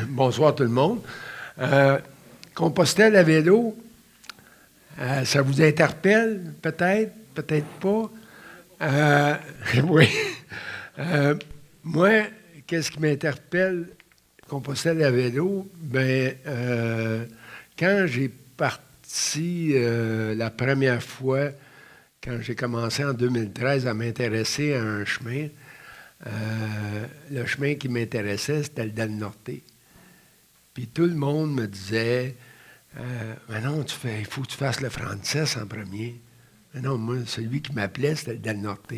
Bonsoir tout le monde. Compostelle à vélo, ça vous interpelle peut-être, peut-être pas. Euh, oui. Euh, Moi, qu'est-ce qui m'interpelle, Compostelle à vélo? Quand j'ai parti la première fois, quand j'ai commencé en 2013 à m'intéresser à un chemin, le chemin qui m'intéressait, c'était le Dal Norte. Puis tout le monde me disait, mais non, il faut que tu fasses le Frances en premier. Mais non, moi, celui qui m'appelait, c'était le Dal Norte.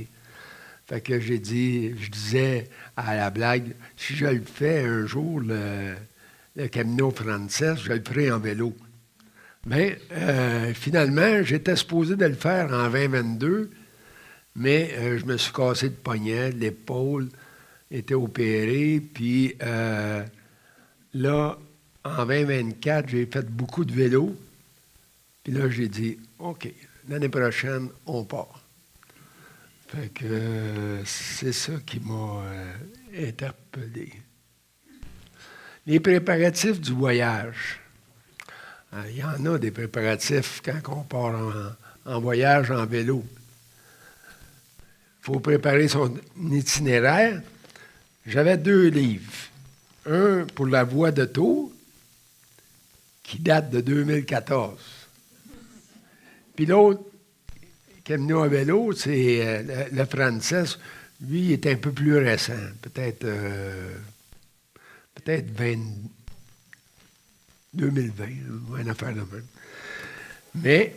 Fait que je disais à la blague, si je le fais un jour, le Camino Frances, je le ferai en vélo. Mais finalement, j'étais supposé de le faire en 2022, mais je me suis cassé le poignet, l'épaule était opérée, puis là, en 2024, j'ai fait beaucoup de vélo. Puis là, j'ai dit, OK, l'année prochaine, on part. Fait que c'est ça qui m'a interpellé. Les préparatifs du voyage. Il y en a des préparatifs quand on part en voyage en vélo. Il faut préparer son itinéraire. J'avais 2 livres. Un pour la voie de Tours, qui date de 2014. Puis l'autre, Camino à vélo, c'est le Frances. Lui, il est un peu plus récent, peut-être 2020, une affaire de même. Mais,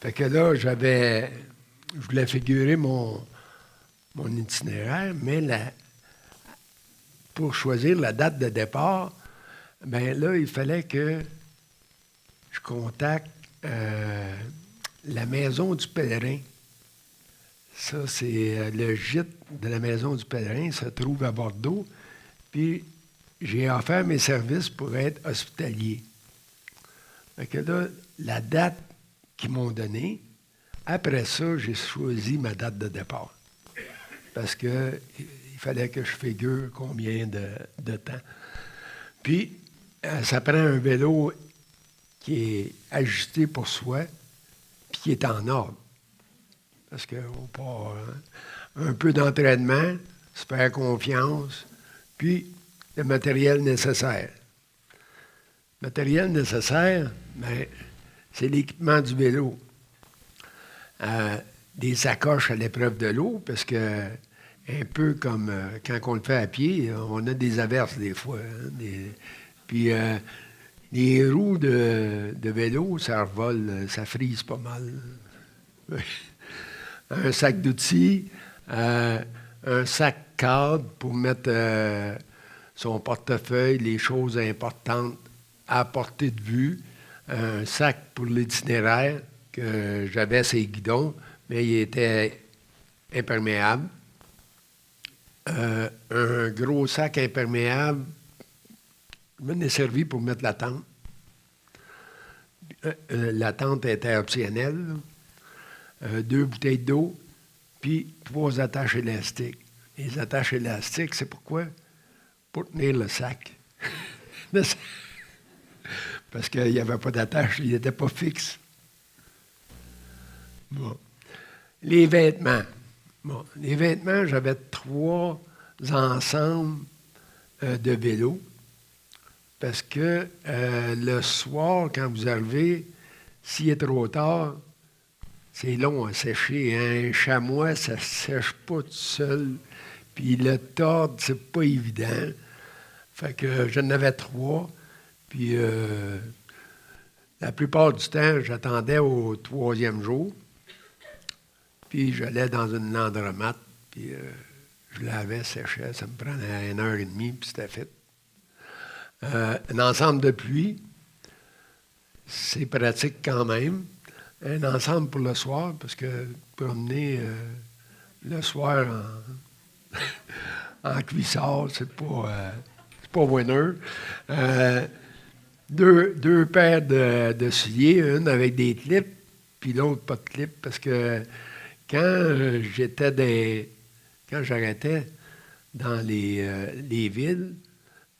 fait que là, je voulais figurer mon itinéraire, mais pour choisir la date de départ, bien là, il fallait que je contacte la Maison du Pèlerin. Ça, c'est le gîte de la Maison du Pèlerin. Ça se trouve à Bordeaux. Puis, j'ai offert mes services pour être hospitalier. Fait que là, la date qu'ils m'ont donnée, après ça, j'ai choisi ma date de départ. Parce qu'il fallait que je figure combien de temps. Puis, ça prend un vélo qui est ajusté pour soi, puis qui est en ordre. Parce qu'on part un peu d'entraînement, se faire confiance, puis le matériel nécessaire. Le matériel nécessaire, bien, c'est l'équipement du vélo. Des sacoches à l'épreuve de l'eau, parce que un peu comme quand on le fait à pied, on a des averses des fois. Puis les roues de vélo, ça revole, ça frise pas mal. Un sac d'outils, un sac cadre pour mettre son portefeuille, les choses importantes à portée de vue, un sac pour l'itinéraire, que j'avais ses guidons, mais il était imperméable. Un gros sac imperméable m'en est servi pour mettre la tente. La tente était optionnelle. 2 bouteilles d'eau, puis 3 attaches élastiques. Les attaches élastiques, c'est pourquoi? Pour tenir le sac. Parce qu'il n'y avait pas d'attache, il n'était pas fixe. Bon. Les vêtements. Bon. Les vêtements, j'avais 3 ensembles de vélo. Parce que le soir, quand vous arrivez, s'il est trop tard, c'est long à sécher. Un chamois, ça ne sèche pas tout seul. Puis le tordre, c'est pas évident. Fait que j'en avais 3. Puis la plupart du temps, j'attendais au 3e jour. Puis j'allais dans une landromat. Puis je lavais, séchais. Ça me prenait 1h30, puis c'était fait. Un ensemble de pluie, c'est pratique quand même. Un ensemble pour le soir, parce que promener le soir en cuissard, c'est pas winner. 2 paires de souliers, une avec des clips, puis l'autre pas de clips, parce que quand j'arrêtais dans les villes,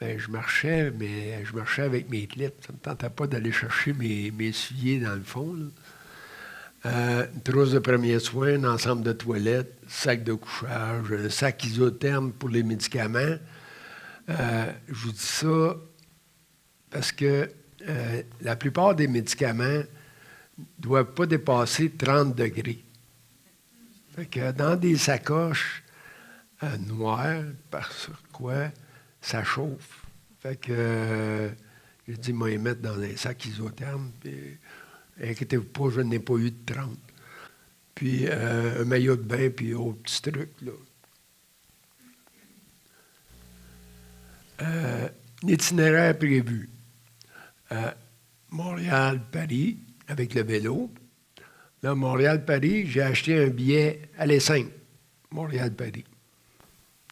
ben, je marchais, mais je marchais avec mes clips. Ça ne me tentait pas d'aller chercher mes souliers dans le fond, là. Une trousse de premiers soins, un ensemble de toilettes, sac de couchage, un sac isotherme pour les médicaments. Je vous dis ça parce que la plupart des médicaments ne doivent pas dépasser 30 degrés. Fait que dans des sacoches noires, parce quoi ça chauffe. Fait que j'ai dit, moi, les mettre dans un sac isotherme. Puis, inquiétez-vous pas, je n'ai pas eu de 30. Puis un maillot de bain, puis autre petit truc, là. L'itinéraire prévu. Montréal-Paris, avec le vélo. Là, Montréal-Paris, j'ai acheté un billet aller simple. Montréal-Paris.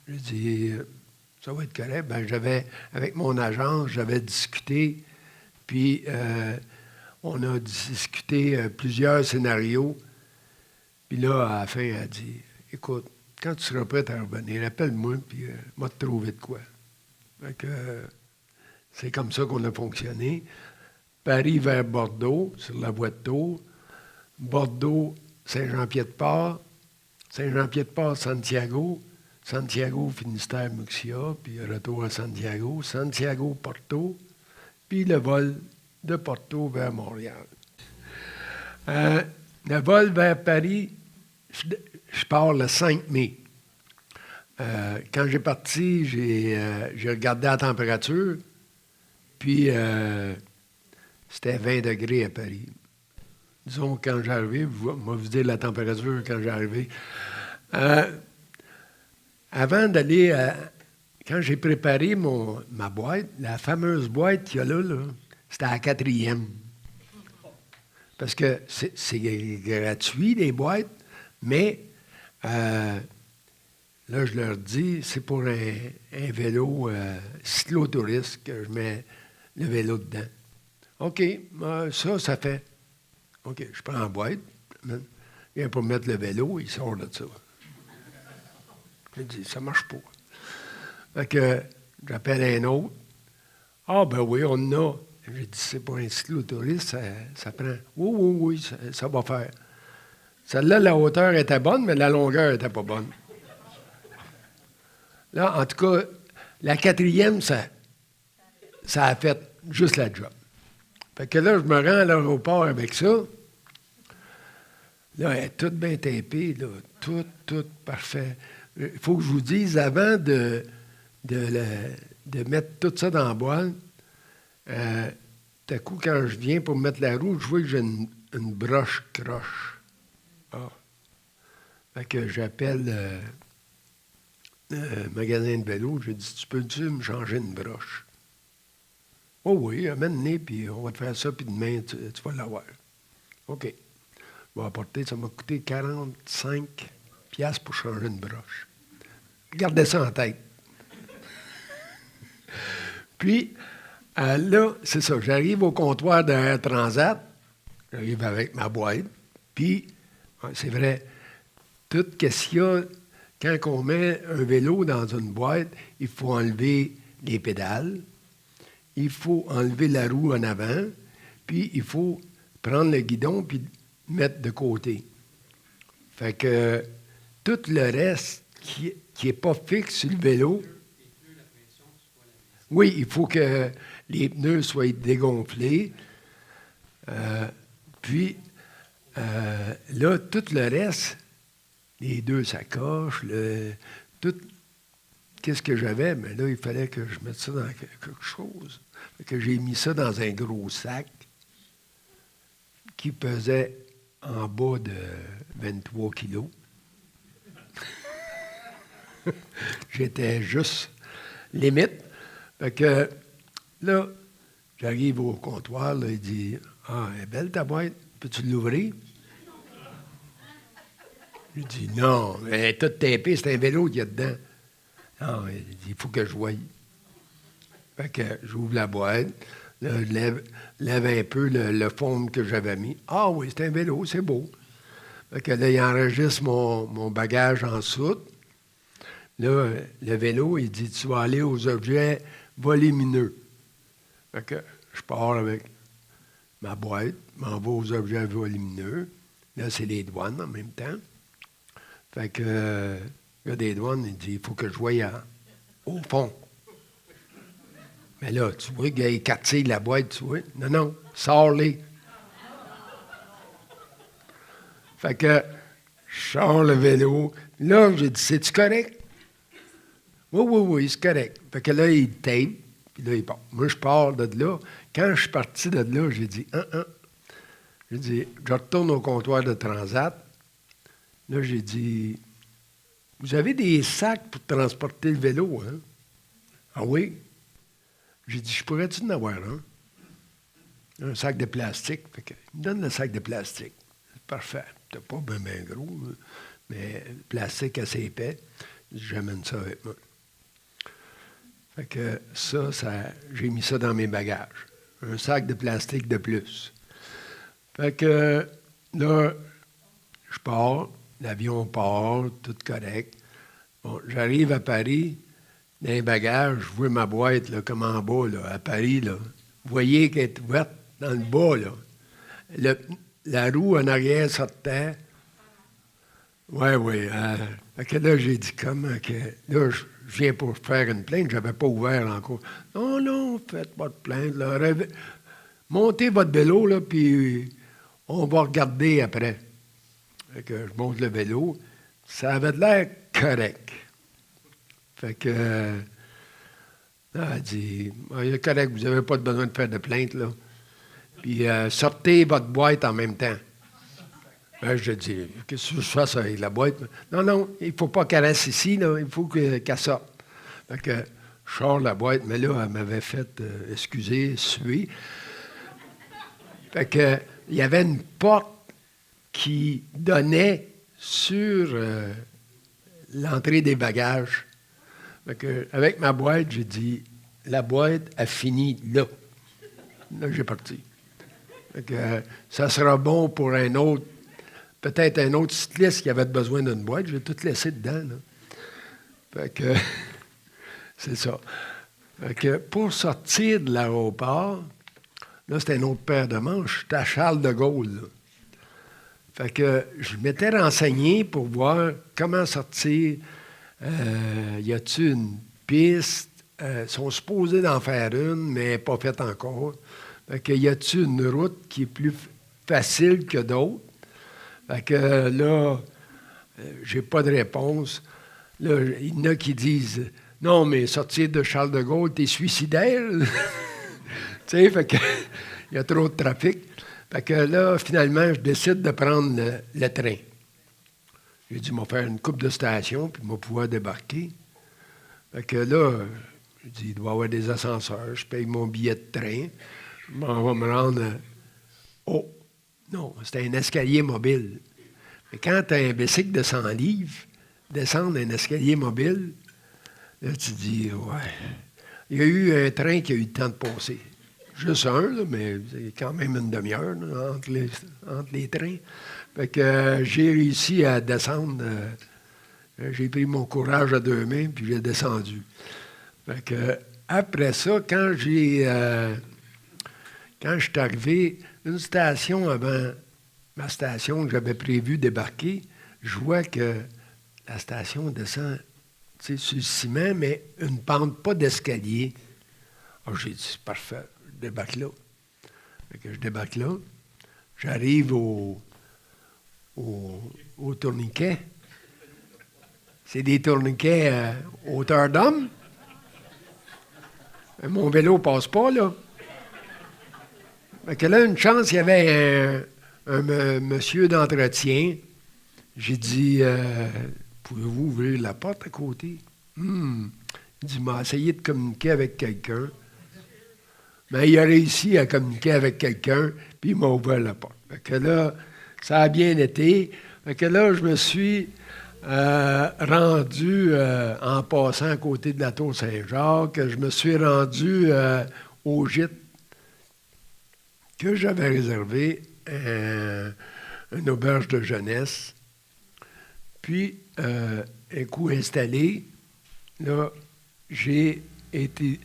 J'ai dit, ça va être correct. Ben, avec mon agence, j'avais discuté, puis on a discuté plusieurs scénarios. Puis là, à la fin, elle a dit, écoute, quand tu seras prêt à revenir, appelle-moi, puis moi te trouver de quoi. Fait que, c'est comme ça qu'on a fonctionné. Paris vers Bordeaux, sur la voie de tour. Bordeaux, Saint-Jean-Pied-de-Port. Saint-Jean-Pied-de-Port, Santiago. Santiago, Finistère, Muxia, puis retour à Santiago. Santiago, Porto, puis le vol de Porto vers Montréal. Le vol vers Paris, je pars le 5 mai. Quand j'ai parti, j'ai regardé la température, puis c'était 20 degrés à Paris. Disons, quand j'arrivais, moi vous dire la température quand j'arrivais. Avant d'aller quand j'ai préparé ma boîte, la fameuse boîte qu'il y a là, c'était à la 4e. Parce que c'est gratuit, les boîtes, mais là, je leur dis, c'est pour un vélo cyclotouriste que je mets le vélo dedans. OK, ça fait. OK, je prends la boîte, je viens pour mettre le vélo, il sort de ça. Je dis, ça ne marche pas. Fait que j'appelle un autre. Ah, ben oui, on en a. J'ai dit, c'est pour un cyclotouriste, ça prend. Oui, ça va faire. Celle-là, la hauteur était bonne, mais la longueur n'était pas bonne. Là, en tout cas, la 4e, ça a fait juste la job. Fait que là, je me rends à l'aéroport avec ça. Là, elle est toute bien tapée, là, tout parfait. Il faut que je vous dise, avant de mettre tout ça dans la boîte, tout à coup, quand je viens pour mettre la roue, je vois que j'ai une broche croche. Ah. Fait que j'appelle le magasin de vélo, je dis, tu peux-tu me changer une broche? Oh oui, amène-les, puis on va te faire ça, puis demain, tu vas l'avoir. OK. Je vais apporter, ça m'a coûté 45 piastres pour changer une broche. Gardez ça en tête. Puis, là, c'est ça, j'arrive au comptoir de Air Transat, j'arrive avec ma boîte, puis, c'est vrai, tout ce qu'il y a, quand on met un vélo dans une boîte, il faut enlever les pédales, il faut enlever la roue en avant, puis il faut prendre le guidon puis mettre de côté. Fait que tout le reste qui n'est pas fixe sur le vélo, oui, il faut que les pneus soient dégonflés. Puis, là, tout le reste, les 2 sacoches, tout, qu'est-ce que j'avais? Mais là, il fallait que je mette ça dans quelque chose. Fait que j'ai mis ça dans un gros sac qui pesait en bas de 23 kilos. J'étais juste limite. Fait que là, j'arrive au comptoir, là, il dit, « Ah, elle est belle ta boîte, peux-tu l'ouvrir? » Je dis, « Non, elle est toute tapée, c'est un vélo qu'il y a dedans. » Non, il dit, « Il faut que je voie. » Fait que j'ouvre la boîte, là, je lève un peu le foam que j'avais mis. « Ah oui, c'est un vélo, c'est beau. » Fait que là, il enregistre mon bagage en soute. Là, le vélo, il dit, « Tu vas aller aux objets volumineux. Fait que je pars avec ma boîte, m'en vais aux objets volumineux. Là, c'est les douanes en même temps. Fait que, le gars des douanes, il dit, il faut que je voie au fond. Mais là, tu vois qu'il y a 4 de la boîte, tu vois. Non, non, sors-les. Fait que, je sors le vélo. Là, j'ai dit, c'est-tu correct? Oui, oui, oui, c'est correct. Fait que là, il tape, puis là, il part. Moi, je pars de là. Quand je suis parti de là, j'ai dit, J'ai dit, je retourne au comptoir de Transat. Là, j'ai dit, vous avez des sacs pour transporter le vélo, hein? Ah oui? J'ai dit, je pourrais-tu en avoir un sac de plastique. Fait que, il me donne le sac de plastique. C'est parfait. C'est pas bien gros, mais plastique assez épais. J'amène ça avec moi. Fait que ça, j'ai mis ça dans mes bagages. Un sac de plastique de plus. Fait que là, je pars, l'avion part, tout correct. Bon, j'arrive à Paris, dans les bagages, je vois ma boîte là, comme en bas, là, à Paris. Là. Vous voyez qu'elle est ouverte dans le bas. Là. La roue en arrière sortait. Oui. Fait que là, j'ai dit comment que. Là, je viens pour faire une plainte, je n'avais pas ouvert encore. Non, faites pas de plainte. Là. Montez votre vélo, là, puis on va regarder après. Fait que je monte le vélo. Ça avait de l'air correct. Fait que. Là, elle dit, il est correct, vous n'avez pas besoin de faire de plainte, là. Puis sortez votre boîte en même temps. Ben, je dis, qu'est-ce que je fasse avec la boîte? Non, il ne faut pas qu'elle reste ici, là, il faut qu'elle sorte. Fait que je sors la boîte, mais là, elle m'avait fait, suer. Fait que, il y avait une porte qui donnait sur l'entrée des bagages. Fait que, avec ma boîte, j'ai dit, la boîte a fini là. Là, j'ai parti. Fait que, ça sera bon pour peut-être un autre cycliste qui avait besoin d'une boîte. Je vais tout laisser dedans. Là. Fait que, c'est ça. Fait que, pour sortir de l'aéroport, là, c'était un autre paire de manches. J'étais à Charles de Gaulle. Là. Fait que je m'étais renseigné pour voir comment sortir. Y a-t-il une piste? Ils sont supposés d'en faire une, mais pas faite encore. Fait que y a-t-il une route qui est plus facile que d'autres? Fait que là, j'ai pas de réponse. Là, il y en a qui disent non, mais sortir de Charles de Gaulle, t'es suicidaire. Tu sais, fait que il y a trop de trafic. Fait que là, finalement, je décide de prendre le train. J'ai dit, m'en faire une coupe de station, puis m'en pouvoir débarquer. Fait que là, je dis, il doit y avoir des ascenseurs. Je paye mon billet de train. Je m'en vais me rendre. Non, c'était un escalier mobile. Mais quand tu as un bicycle de 100 livres, descendre un escalier mobile, là, tu dis, ouais. Il y a eu un train qui a eu le temps de passer. Juste un, là, mais c'est quand même une demi-heure là, entre les trains. Fait que j'ai réussi à descendre. J'ai pris mon courage à deux mains, puis j'ai descendu. Fait que après ça, quand je suis arrivé, une station avant ma station que j'avais prévu débarquer, je vois que la station descend sur le ciment, mais une pente, pas d'escalier. Alors j'ai dit, c'est parfait, je débarque là. Fait que je débarque là. J'arrive au tourniquet. C'est des tourniquets hauteur d'homme. Mon vélo ne passe pas, là. Fait que là, une chance, il y avait un monsieur d'entretien. J'ai dit, pouvez-vous ouvrir la porte à côté? Il dit, il m'a essayé de communiquer avec quelqu'un. Mais il a réussi à communiquer avec quelqu'un, puis il m'a ouvert la porte. Fait que là, ça a bien été. Fait que là, je me suis rendu en passant à côté de la tour Saint-Jacques. Je me suis rendu au gîte que j'avais réservé, une auberge de jeunesse. Puis, un coup installé, là, j'ai été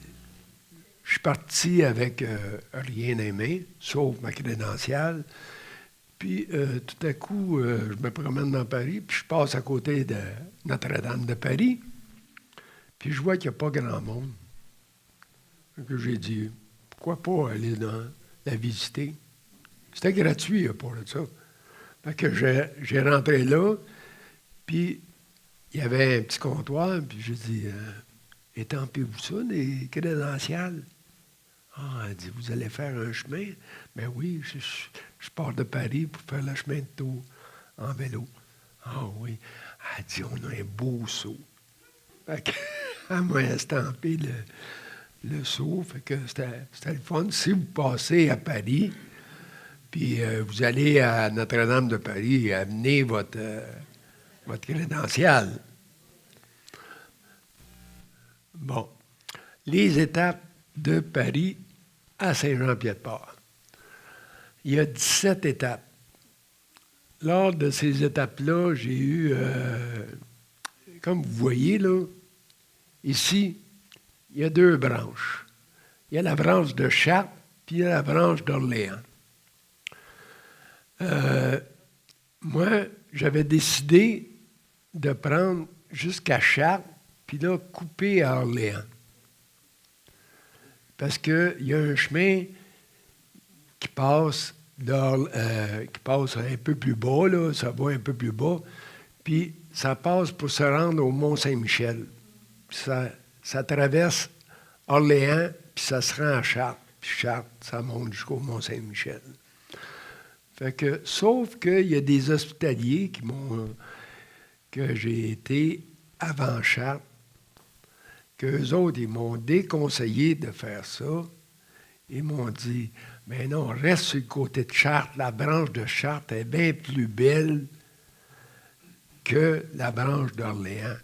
Je suis parti avec rien aimé, sauf ma crédentiale. Puis, tout à coup, je me promène dans Paris, puis je passe à côté de Notre-Dame de Paris, puis je vois qu'il n'y a pas grand monde. Donc, j'ai dit, pourquoi pas aller la visiter? C'était gratuit pour ça. Fait que j'ai rentré là, puis il y avait un petit comptoir, puis j'ai dit, étampez-vous ça, des crédentiales? Ah, elle dit, vous allez faire un chemin? Ben oui, je pars de Paris pour faire le chemin de Tours en vélo. Ah oui. Elle dit, on a un beau seau. Fait qu'elle m'a estampé le seau. Fait que c'était le fun. Si vous passez à Paris, puis vous allez à Notre-Dame de Paris, amenez votre crédentiale. Bon. Les étapes de Paris à Saint-Jean-Pied-de-Port. Il y a 17 étapes. Lors de ces étapes-là, j'ai eu, comme vous voyez là, ici, il y a 2 branches. Il y a la branche de Chartres, puis il y a la branche d'Orléans. Moi, j'avais décidé de prendre jusqu'à Chartres, puis là, couper à Orléans. Parce qu'il y a un chemin qui passe un peu plus bas, là, ça va un peu plus bas, puis ça passe pour se rendre au Mont-Saint-Michel. Ça traverse Orléans, puis ça se rend à Chartres. Puis Chartres, ça monte jusqu'au Mont-Saint-Michel. Fait que, sauf qu'il y a des hospitaliers que j'ai été avant Chartres, qu'eux autres, ils m'ont déconseillé de faire ça. Ils m'ont dit, mais non, reste sur le côté de Chartres. La branche de Chartres est bien plus belle que la branche d'Orléans.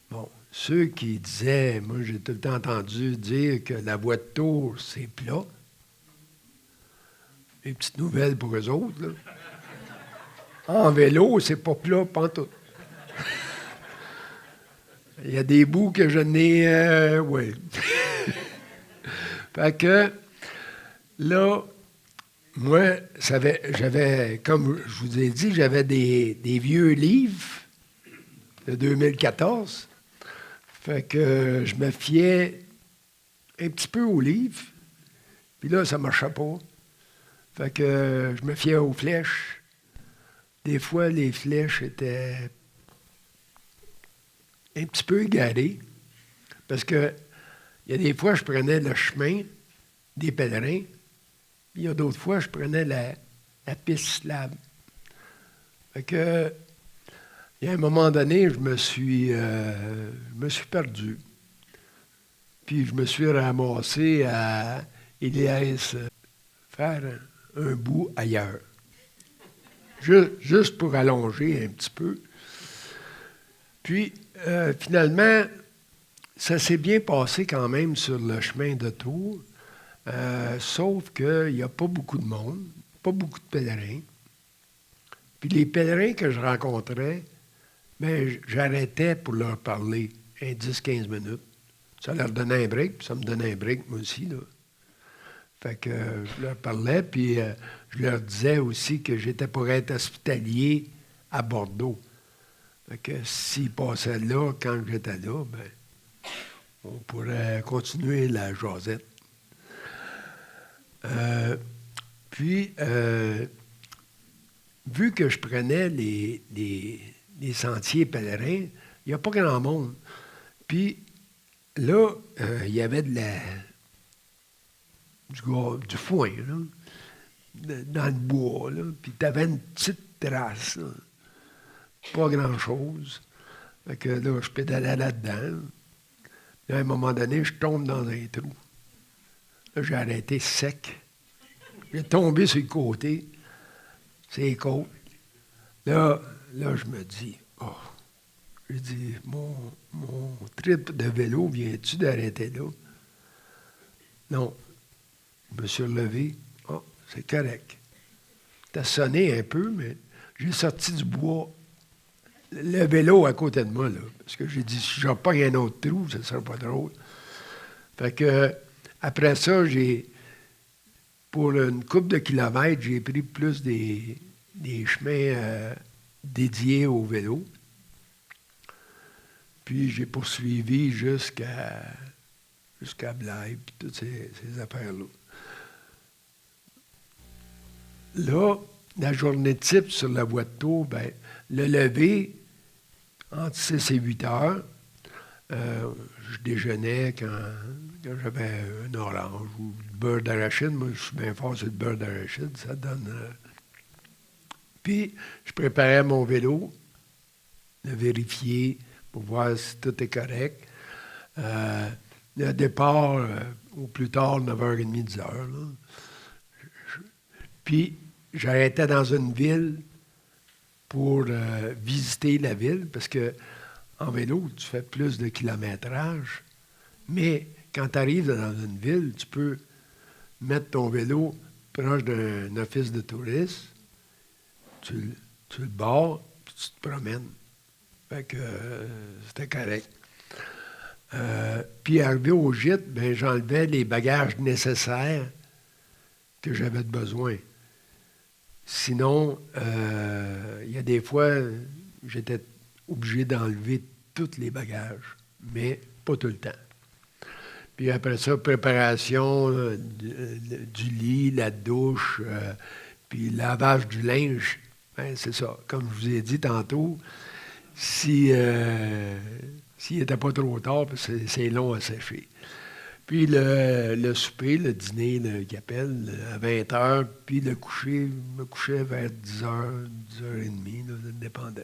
Bon, ceux qui disaient, moi j'ai tout le temps entendu dire que la voie de Tours, c'est plat. Une petite nouvelle pour eux autres, là. En vélo, c'est pas plat, pantoute. Il y a des bouts que je n'ai... oui. Fait que, là, moi, j'avais, comme je vous ai dit, j'avais des vieux livres de 2014. Fait que je me fiais un petit peu aux livres. Puis là, ça ne marchait pas. Fait que je me fiais aux flèches. Des fois, les flèches étaient un petit peu égarées. Parce que il y a des fois, je prenais le chemin des pèlerins. Puis il y a d'autres fois, je prenais la piste cyclable. Fait que, il y a un moment donné, je me suis perdu. Puis je me suis ramassé à Élias faire un bout ailleurs. Juste pour allonger un petit peu. Puis, finalement, ça s'est bien passé quand même sur le chemin de Tours, sauf qu'il n'y a pas beaucoup de monde, pas beaucoup de pèlerins. Puis les pèlerins que je rencontrais, bien, j'arrêtais pour leur parler un 10-15 minutes. Ça leur donnait un break, puis ça me donnait un break, moi aussi, là. Fait que je leur parlais, puis je leur disais aussi que j'étais pour être hospitalier à Bordeaux. Fait que s'ils passaient là, quand j'étais là, bien, on pourrait continuer la jasette. Puis, vu que je prenais les sentiers pèlerins, il n'y a pas grand monde. Puis, là, il y avait du foin, là, dans le bois, là. Puis, tu avais une petite trace, là. Pas grand-chose. Fait que là, je pédalais là-dedans. Là, à un moment donné, je tombe dans un trou. Là, j'ai arrêté sec. J'ai tombé sur le côté. C'est les côtes. Là, je me dis, oh, j'ai dit, mon trip de vélo, viens-tu d'arrêter là? Non. Je me suis relevé. Oh, c'est correct. T'as sonné un peu, mais j'ai sorti du bois le vélo à côté de moi, là. Parce que j'ai dit, si je pogne un autre trou, ça ne sera pas drôle. Fait que après ça, pour une couple de kilomètres, j'ai pris plus des chemins dédiés au vélo. Puis j'ai poursuivi jusqu'à Blaye, puis toutes ces affaires-là. Là, la journée type sur la voie de tour, ben, le lever, entre 6 et 8 heures, je déjeunais quand j'avais un orange ou du beurre d'arachide. Moi, je suis bien fort sur le beurre d'arachide, ça donne... Puis, je préparais mon vélo, le vérifier pour voir si tout est correct. Le départ, au plus tard, 9h30, 10h. Puis, j'arrêtais dans une ville pour visiter la ville, parce que en vélo, tu fais plus de kilométrage, mais quand tu arrives dans une ville, tu peux mettre ton vélo proche d'un office de tourisme, tu le barres, puis tu te promènes. Fait que c'était correct. Puis arrivé au gîte, ben, j'enlevais les bagages nécessaires que j'avais besoin. Sinon, il y a des fois, j'étais obligé d'enlever tous les bagages, mais pas tout le temps. Puis après ça, préparation du lit, la douche, puis lavage du linge. Ben, c'est ça. Comme je vous ai dit tantôt, s'il n'était pas trop tard, c'est long à sécher. Puis le souper, le dîner qu'il appelle, à 20 heures, puis le coucher, je me couchais vers 10 heures, 10h30, dépendant.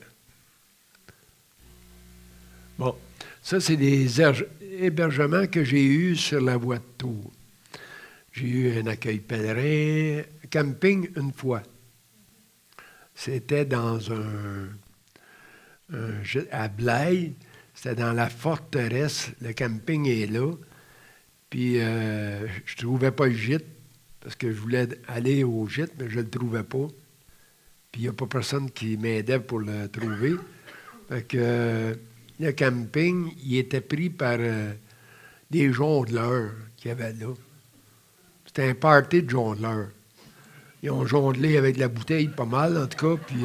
Bon, ça, c'est des hébergements que j'ai eus sur la voie de tour. J'ai eu un accueil pèlerin, camping une fois. C'était dans à Blaye, c'était dans la forteresse. Le camping est là. Puis, je ne trouvais pas le gîte, parce que je voulais aller au gîte, mais je ne le trouvais pas. Puis, il n'y a pas personne qui m'aidait pour le trouver. Fait que le camping, il était pris par des jongleurs qu'il y avait là. C'était un party de jongleurs. Ils ont jonglé avec de la bouteille pas mal, en tout cas, puis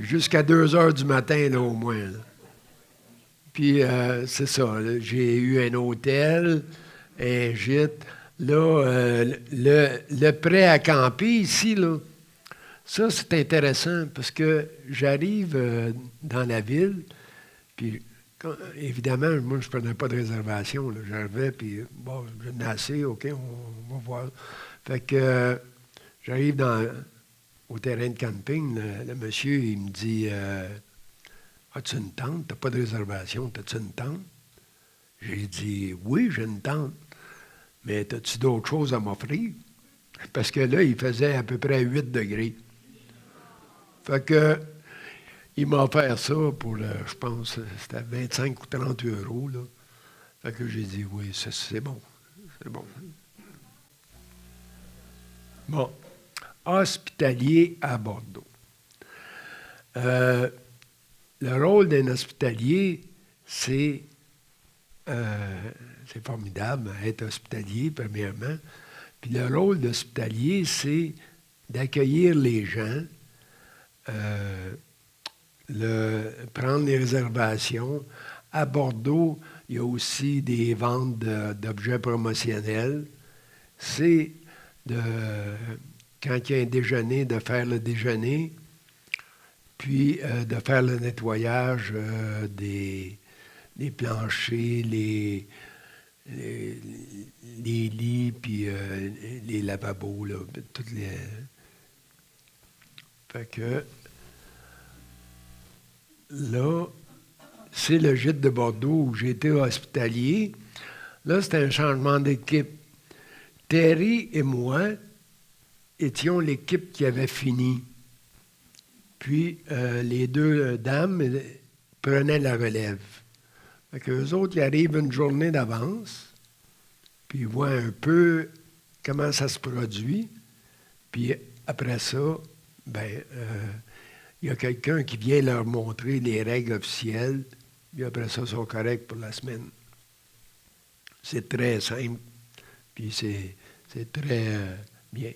jusqu'à 2 heures du matin, là, au moins. Là. Puis, c'est ça. Là, j'ai eu un hôtel, un gîte. Là, le prêt à camper ici, là, ça, c'est intéressant parce que j'arrive dans la ville, puis évidemment, moi, je ne prenais pas de réservation. Là. J'arrivais, puis bon, je venais assez, OK, on va voir. Fait que j'arrive au terrain de camping, le monsieur, il me dit as-tu une tente? Tu n'as pas de réservation, as-tu une tente? J'ai dit oui, j'ai une tente. Mais as-tu d'autres choses à m'offrir? Parce que là, il faisait à peu près 8 degrés. Fait que il m'a offert ça pour, je pense, c'était 25 ou 30 euros. Là. Fait que j'ai dit oui, c'est bon. C'est bon. Bon. Hospitalier à Bordeaux. Le rôle d'un hospitalier, c'est formidable, être hospitalier, premièrement. Puis le rôle d'hospitalier, c'est d'accueillir les gens, prendre les réservations. À Bordeaux, il y a aussi des ventes d'objets promotionnels. C'est quand il y a un déjeuner, de faire le déjeuner, puis de faire le nettoyage des planchers, les lits, puis les lavabos, là, toutes les... Fait que là, c'est le gîte de Bordeaux où j'ai été hospitalier. Là, c'était un changement d'équipe. Terry et moi étions l'équipe qui avait fini. Puis, les deux dames prenaient la relève. Fait qu'eux autres, ils arrivent une journée d'avance, puis ils voient un peu comment ça se produit. Puis, après ça, il y a quelqu'un qui vient leur montrer les règles officielles, puis après ça, ils sont corrects pour la semaine. C'est très simple, puis c'est très bien.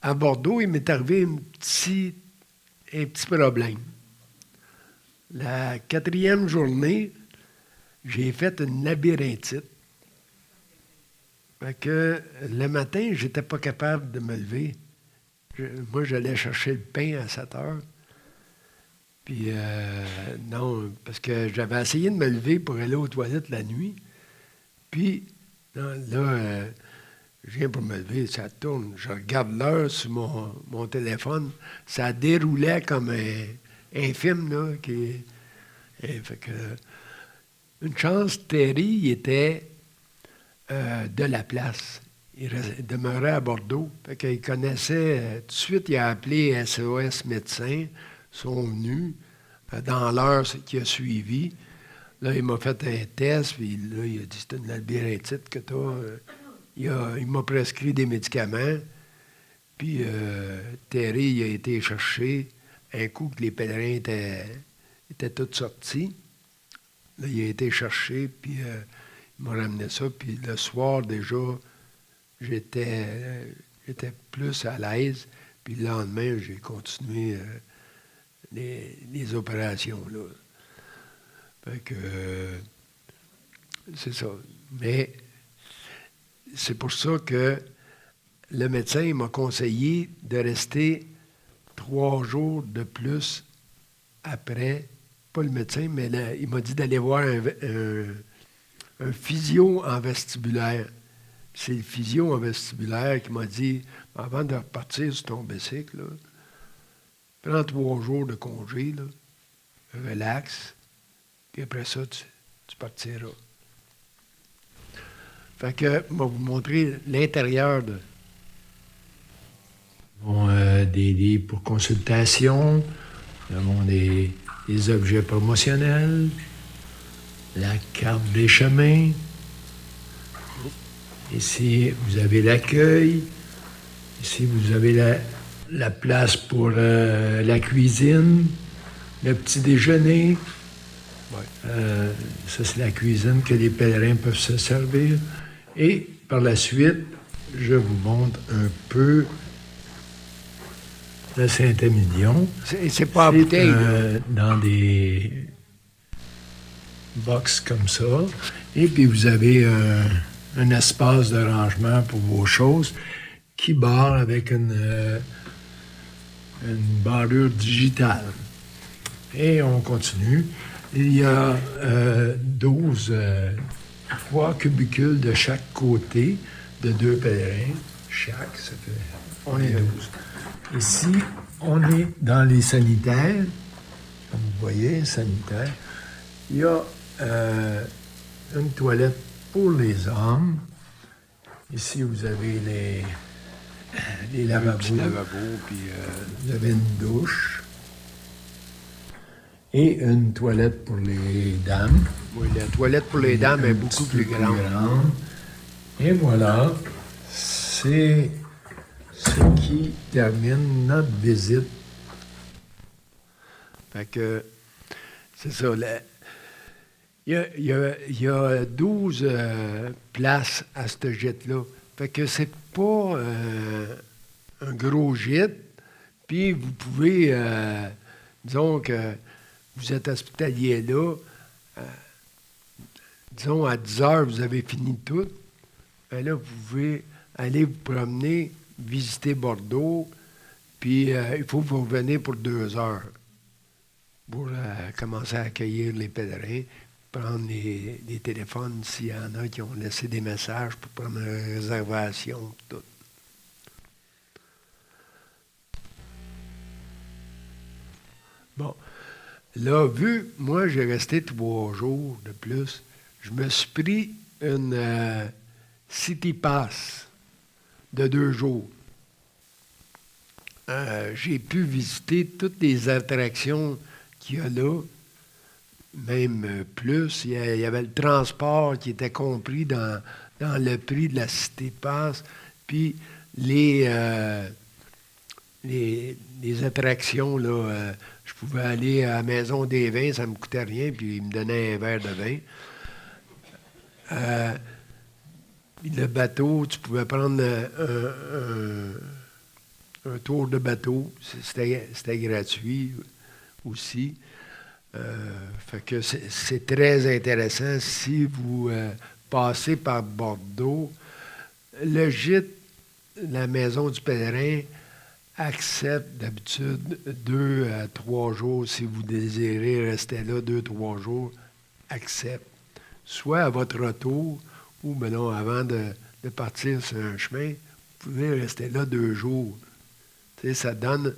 À Bordeaux, il m'est arrivé un petit problème. La 4e journée, j'ai fait une labyrinthite. Fait que le matin, je n'étais pas capable de me lever. Moi, j'allais chercher le pain à 7 heures. Puis, non, parce que j'avais essayé de me lever pour aller aux toilettes la nuit. Puis, non, là, je viens pour me lever, ça tourne. Je regarde l'heure sur mon téléphone. Ça déroulait comme un film, là. Fait que, une chance, Terry, il était de la place. Il demeurait à Bordeaux. Fait qu'il connaissait, tout de suite, il a appelé SOS médecins, sont venus dans l'heure qui a suivi. Là, il m'a fait un test, puis là, il a dit c'est une labyrinthite que tu as. Il m'a prescrit des médicaments. Puis Terry, il a été chercher un coup que les pèlerins étaient tous sortis. Là, il a été chercher, puis il m'a ramené ça. Puis le soir, déjà, j'étais plus à l'aise. Puis le lendemain, j'ai continué les opérations, là. Fait que c'est ça. Mais c'est pour ça que le médecin m'a conseillé de rester 3 jours de plus après. Pas le médecin, mais il m'a dit d'aller voir un physio en vestibulaire. C'est le physio en vestibulaire qui m'a dit, avant de repartir sur ton bicycle, là, prends 3 jours de congé, là, relax, puis après ça, tu partiras. Fait que, je vais vous montrer l'intérieur de... des livres pour consultation, nous avons des objets promotionnels, la carte des chemins. Ici, vous avez l'accueil. Ici, vous avez la place pour la cuisine, le petit déjeuner. Ouais. Ça, c'est la cuisine que les pèlerins peuvent se servir. Et par la suite, je vous montre un peu le Saint-Émilion. C'est pas à bouteille. Dans des box comme ça. Et puis, vous avez un espace de rangement pour vos choses qui barre avec une barrure digitale. Et on continue. Il y a 3 cubicules de chaque côté de 2 pèlerins. Chaque, ça fait... On est 12. Ici, on est dans les sanitaires. Comme vous voyez, sanitaires. Il y a une toilette pour les hommes. Ici, vous avez les lavabos. Puis vous avez une douche. Et une toilette pour les dames. Oui, la toilette pour les dames est beaucoup plus grande. Et voilà, c'est ce qui termine notre visite. Fait que, c'est ça. Il y a 12 places à ce gîte-là. Fait que c'est pas un gros gîte. Puis vous pouvez, disons que vous êtes hospitalier là, disons à 10 heures, vous avez fini tout. Bien là, vous pouvez aller vous promener, visiter Bordeaux, puis il faut que vous reveniez pour 2 heures pour commencer à accueillir les pèlerins, prendre les téléphones s'il y en a qui ont laissé des messages pour prendre une réservation, tout. Bon. Là, moi, j'ai resté 3 jours de plus, je me suis pris une City Pass de 2 jours. J'ai pu visiter toutes les attractions qu'il y a là, même plus. Il y avait le transport qui était compris dans le prix de la City Pass, puis les attractions, là, je pouvais aller à la Maison des Vins, ça ne me coûtait rien, puis ils me donnaient un verre de vin. Le bateau, tu pouvais prendre un tour de bateau. C'était gratuit aussi. Fait que c'est très intéressant. Si vous passez par Bordeaux, le gîte, la Maison du Pèlerin, accepte d'habitude 2 à 3 jours. Si vous désirez rester là 2, 3 jours, accepte. Soit à votre retour, ou non, avant de partir sur un chemin, vous pouvez rester là 2 jours. Tu sais, ça donne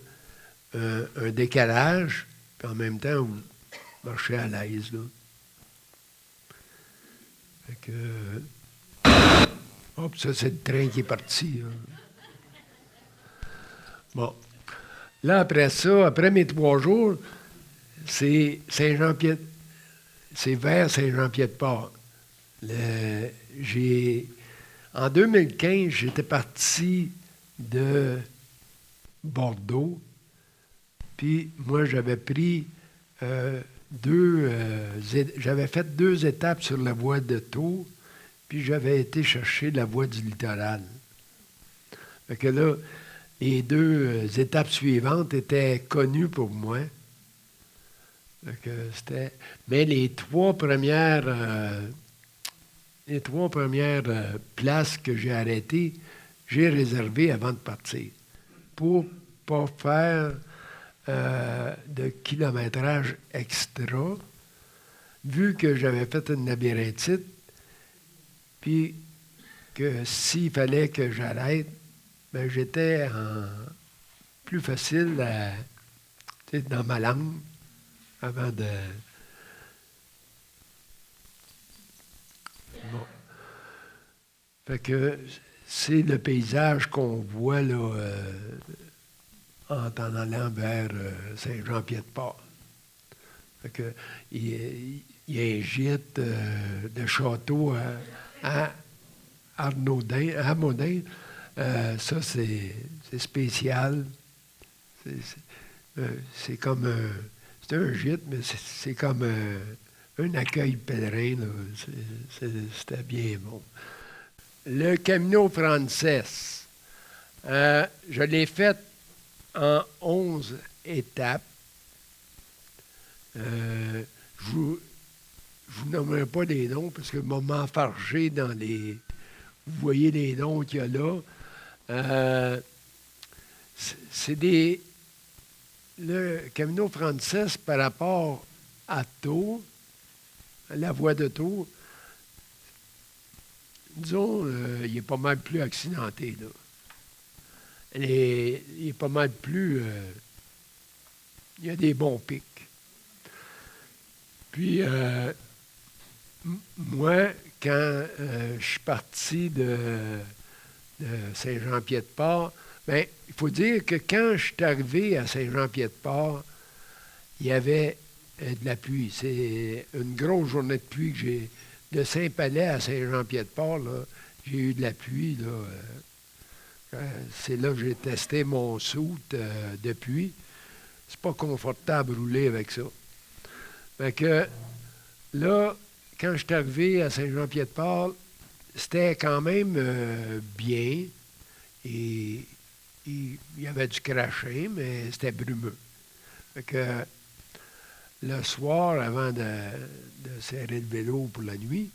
un décalage, puis en même temps, vous marchez à l'aise. Là. Fait que, hop, ça, c'est le train qui est parti. Là. Bon. Là, après ça, après mes 3 jours, c'est Saint-Jean-Pied, c'est vers Saint-Jean-Pied-de-Port. En 2015, j'étais parti de Bordeaux, puis moi, j'avais pris j'avais fait 2 étapes sur la voie de Tours, puis j'avais été chercher la voie du littoral. Fait que là, les 2 étapes suivantes étaient connues pour moi. Fait que mais les 3 premières places que j'ai arrêtées, j'ai réservé avant de partir pour ne pas faire de kilométrage extra, vu que j'avais fait une labyrinthite, puis que s'il fallait que j'arrête, ben j'étais plus facile dans ma langue avant de... Bon. Fait que c'est le paysage qu'on voit là, en allant vers Saint-Jean-Pied-de-Port. Fait que, il y a un gîte de château à Arnaudin. Ça, c'est spécial. C'est comme c'est un gîte, mais c'est comme un accueil pèlerin. Là. C'était bien bon. Le Camino Frances, je l'ai fait en 11 étapes. Je vous nommerai pas les noms parce que je vais m'enfarger dans les... Vous voyez les noms qu'il y a là. C'est des... Le Camino Frances par rapport à Tours, la voie de Tours, disons, il est pas mal plus accidenté, là. Il est pas mal plus... il y a des bons pics. Puis, moi, quand je suis parti de Saint-Jean-Pied-de-Port, bien, il faut dire que quand je suis arrivé à Saint-Jean-Pied-de-Port, il y avait de la pluie. C'est une grosse journée de pluie que j'ai... De Saint-Palais à Saint-Jean-Pied-de-Port, là, j'ai eu de la pluie, là. C'est là que j'ai testé mon soute depuis. C'est pas confortable de rouler avec ça. Fait que là, quand je suis arrivé à Saint-Jean-Pied-de-Port, c'était quand même bien. Et il y avait du crachin, mais c'était brumeux. Fait que le soir, avant de serrer le vélo pour la nuit,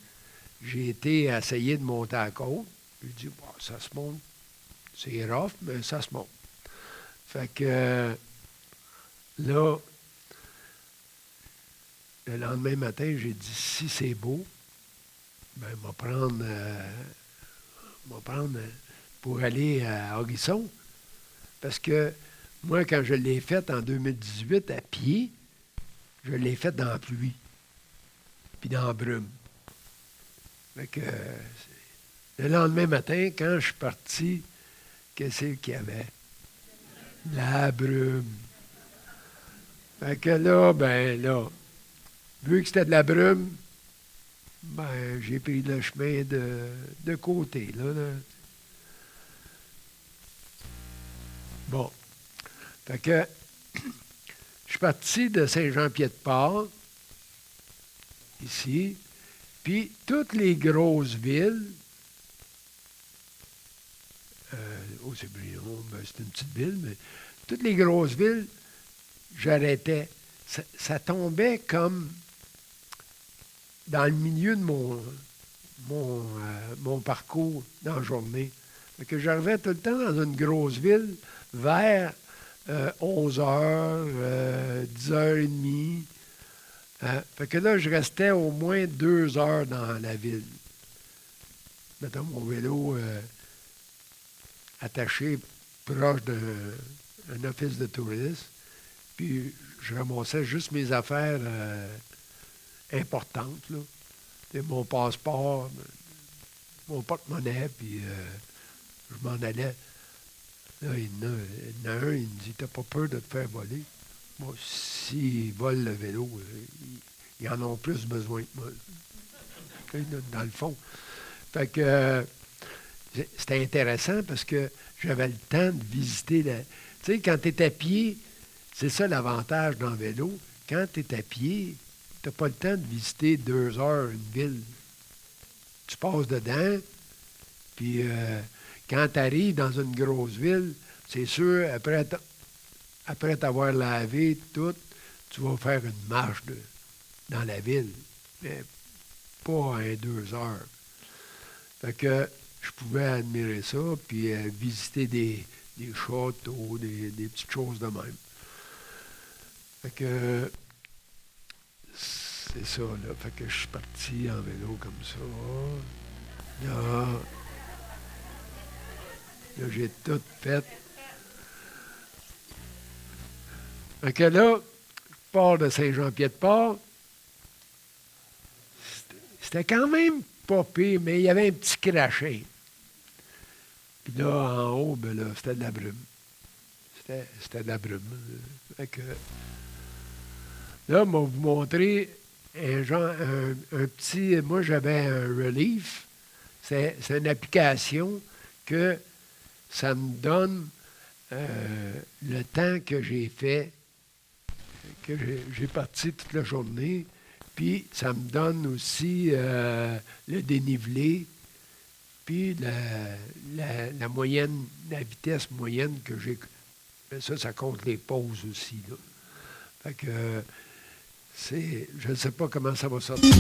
j'ai été essayer de monter à la côte. J'ai dit, bon, ça se monte. C'est rough, mais ça se monte. Fait que là, le lendemain matin, j'ai dit, si c'est beau, ben, je vais prendre pour aller à Horizon. Parce que moi, quand je l'ai fait en 2018 à pied, je l'ai fait dans la pluie, puis dans la brume. Fait que le lendemain matin, quand je suis parti, qu'est-ce qu'il y avait? La brume. Fait que là, vu que c'était de la brume, ben, j'ai pris le chemin de côté, là. Bon. Fait que je suis parti de Saint-Jean-Pied-de-Port, ici, Puis toutes les grosses villes, c'est brillant, c'est une petite ville, mais toutes les grosses villes, j'arrêtais. Ça tombait comme dans le milieu de mon parcours dans la journée. Fait que j'arrivais tout le temps dans une grosse ville vers 11 heures, 10h30. Fait que là, je restais au moins 2 heures dans la ville. Mettons mon vélo attaché proche d'un office de tourisme. Puis je ramassais juste mes affaires importantes, là. Mon passeport, mon porte-monnaie, puis je m'en allais. Là, il y en a un, il me dit, t'as pas peur de te faire voler? Moi, s'ils volent le vélo, ils en ont plus besoin que moi. Dans le fond. Fait que c'était intéressant parce que j'avais le temps de visiter la... Tu sais, quand tu es à pied, c'est ça l'avantage dans le vélo. Quand tu es à pied, tu n'as pas le temps de visiter 2 heures une ville. Tu passes dedans, puis quand tu arrives dans une grosse ville, c'est sûr, après t'avoir lavé tout, tu vas faire une marche dans la ville, mais pas en 2 heures. Fait que je pouvais admirer ça, puis visiter des châteaux, des petites choses de même. Fait que c'est ça, là. Fait que je suis parti en vélo comme ça. Là, j'ai tout fait. Fait que là, je pars de Saint-Jean-Pied-de-Port. C'était quand même pas pire, mais il y avait un petit crachet. Puis là, en haut, ben là, c'était de la brume. C'était de la brume. Fait que là, on va vous montrer un petit... Moi, j'avais un Relief. C'est une application que ça me donne le temps que j'ai fait, que j'ai parti toute la journée. Puis, ça me donne aussi le dénivelé, puis la moyenne, la vitesse moyenne que j'ai. Ça compte les pauses aussi, là. Fait que je ne sais pas comment ça va sortir. Un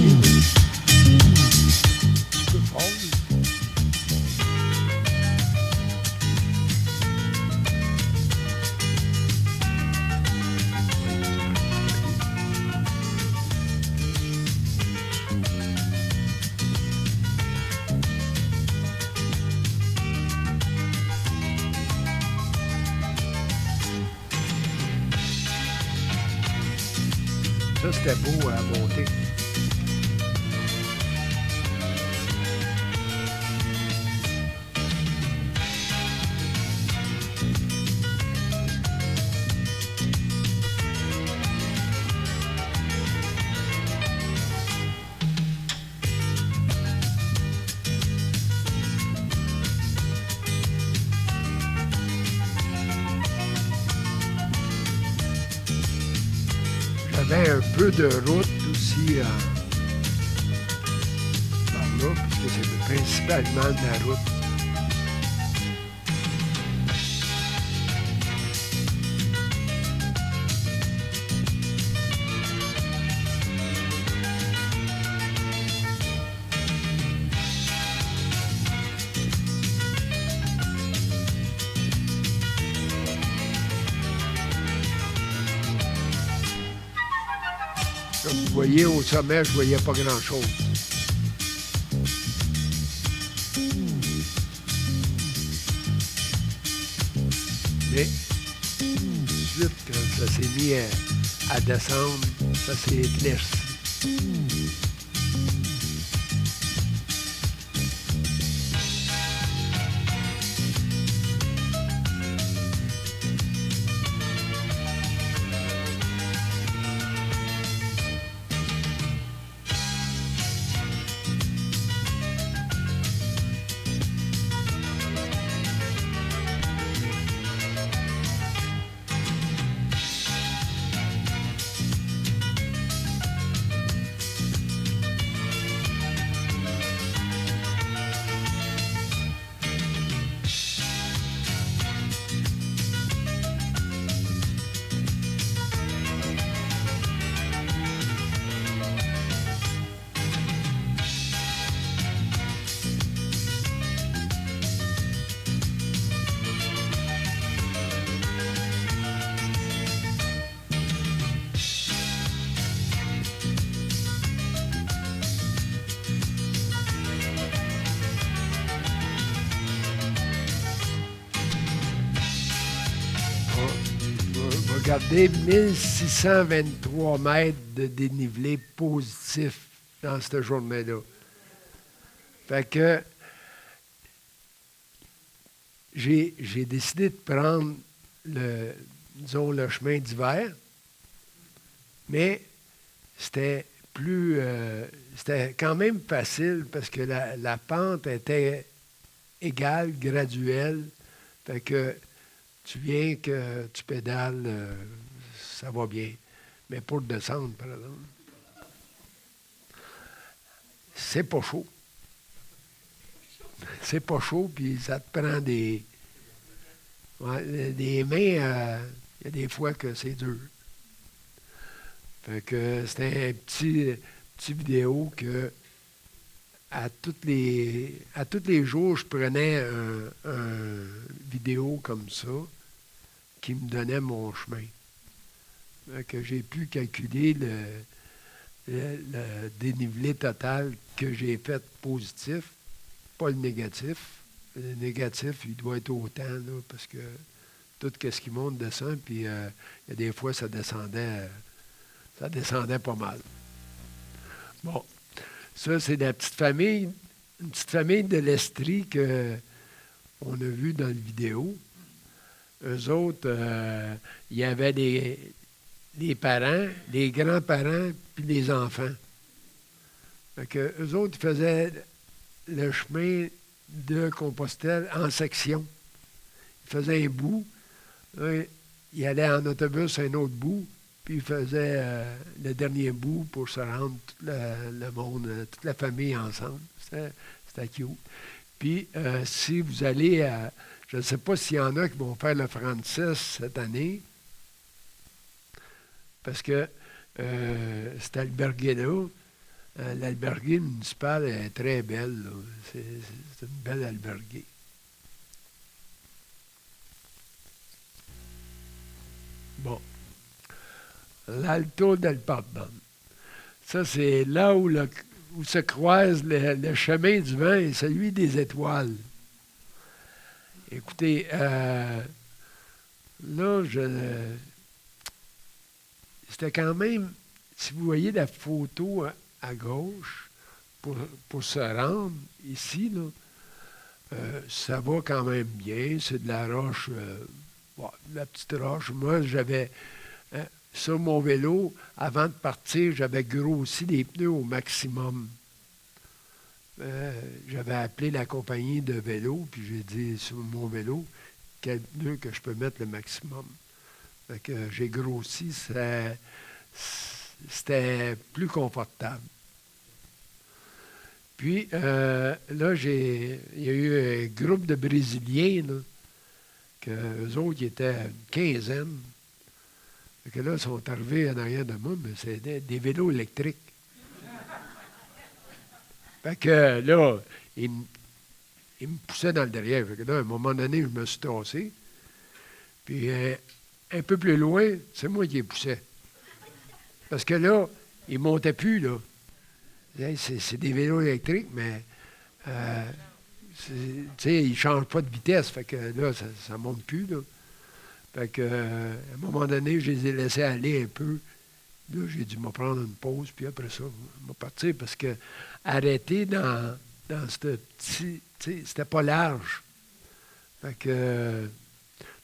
peu fort, là. Ça, c'était beau à monter. J'avais un peu de route aussi par là, parce que c'est principalement de la route. Comme vous voyez, au sommet, je ne voyais pas grand-chose. Mais, tout de suite, quand ça s'est mis à descendre, ça s'est éclairci. Regardez, 1623 mètres de dénivelé positif dans cette journée-là. Fait que j'ai décidé de prendre disons, le chemin d'hiver, mais c'était c'était quand même facile parce que la pente était égale, graduelle. Fait que tu viens que tu pédales, ça va bien. Mais pour descendre, par exemple, c'est pas chaud. C'est pas chaud, puis ça te prend des mains. Il y a des fois que c'est dur. Fait que c'était un petit vidéo que à tous les jours, je prenais un vidéo comme ça qui me donnait mon chemin. Fait que j'ai pu calculer le dénivelé total que j'ai fait positif, pas le négatif. Le négatif, il doit être autant, là, parce que tout ce qui monte descend, puis il y a des fois, ça descendait pas mal. Bon, ça, c'est la petite famille, une petite famille de l'Estrie qu'on a vu dans la vidéo. Eux autres, il y avait les parents, les grands-parents, puis les enfants. Fait que eux autres, ils faisaient le chemin de Compostelle en section. Ils faisaient un bout, là, ils allaient en autobus à un autre bout, puis ils faisaient le dernier bout pour se rendre tout le monde, toute la famille ensemble. C'était cute. Puis, si vous allez à... Je ne sais pas s'il y en a qui vont faire le Francis cette année, parce que c'est albergué là. L'albergué municipal est très belle, là. C'est une belle alberguée. Bon. L'Alto del Pardon. Ça, c'est là où se croise le chemin du vent et celui des étoiles. Écoutez, là, c'était quand même, si vous voyez la photo à gauche, pour se rendre ici, là, ça va quand même bien. C'est de la roche, de la petite roche. Moi, j'avais, sur mon vélo, avant de partir, j'avais grossi les pneus au maximum. J'avais appelé la compagnie de vélo, puis j'ai dit sur mon vélo, quel pneu que je peux mettre le maximum. Fait que j'ai grossi, c'était plus confortable. Puis là, il y a eu un groupe de Brésiliens, là, que eux autres, ils étaient une quinzaine. Fait que là, ils sont arrivés en arrière de moi, mais c'était des vélos électriques. Fait que là, ils me poussaient dans le derrière. Fait que là, à un moment donné, je me suis tassé. Puis un peu plus loin, c'est moi qui les poussais. Parce que là, ils ne montaient plus, là. C'est des vélos électriques, mais ils ne changent pas de vitesse. Fait que là, ça ne monte plus, là. Fait que, à un moment donné, je les ai laissés aller un peu. Là, j'ai dû me prendre une pause, puis après ça, je vais partir parce que arrêter dans ce petit, c'était pas large. Fait que,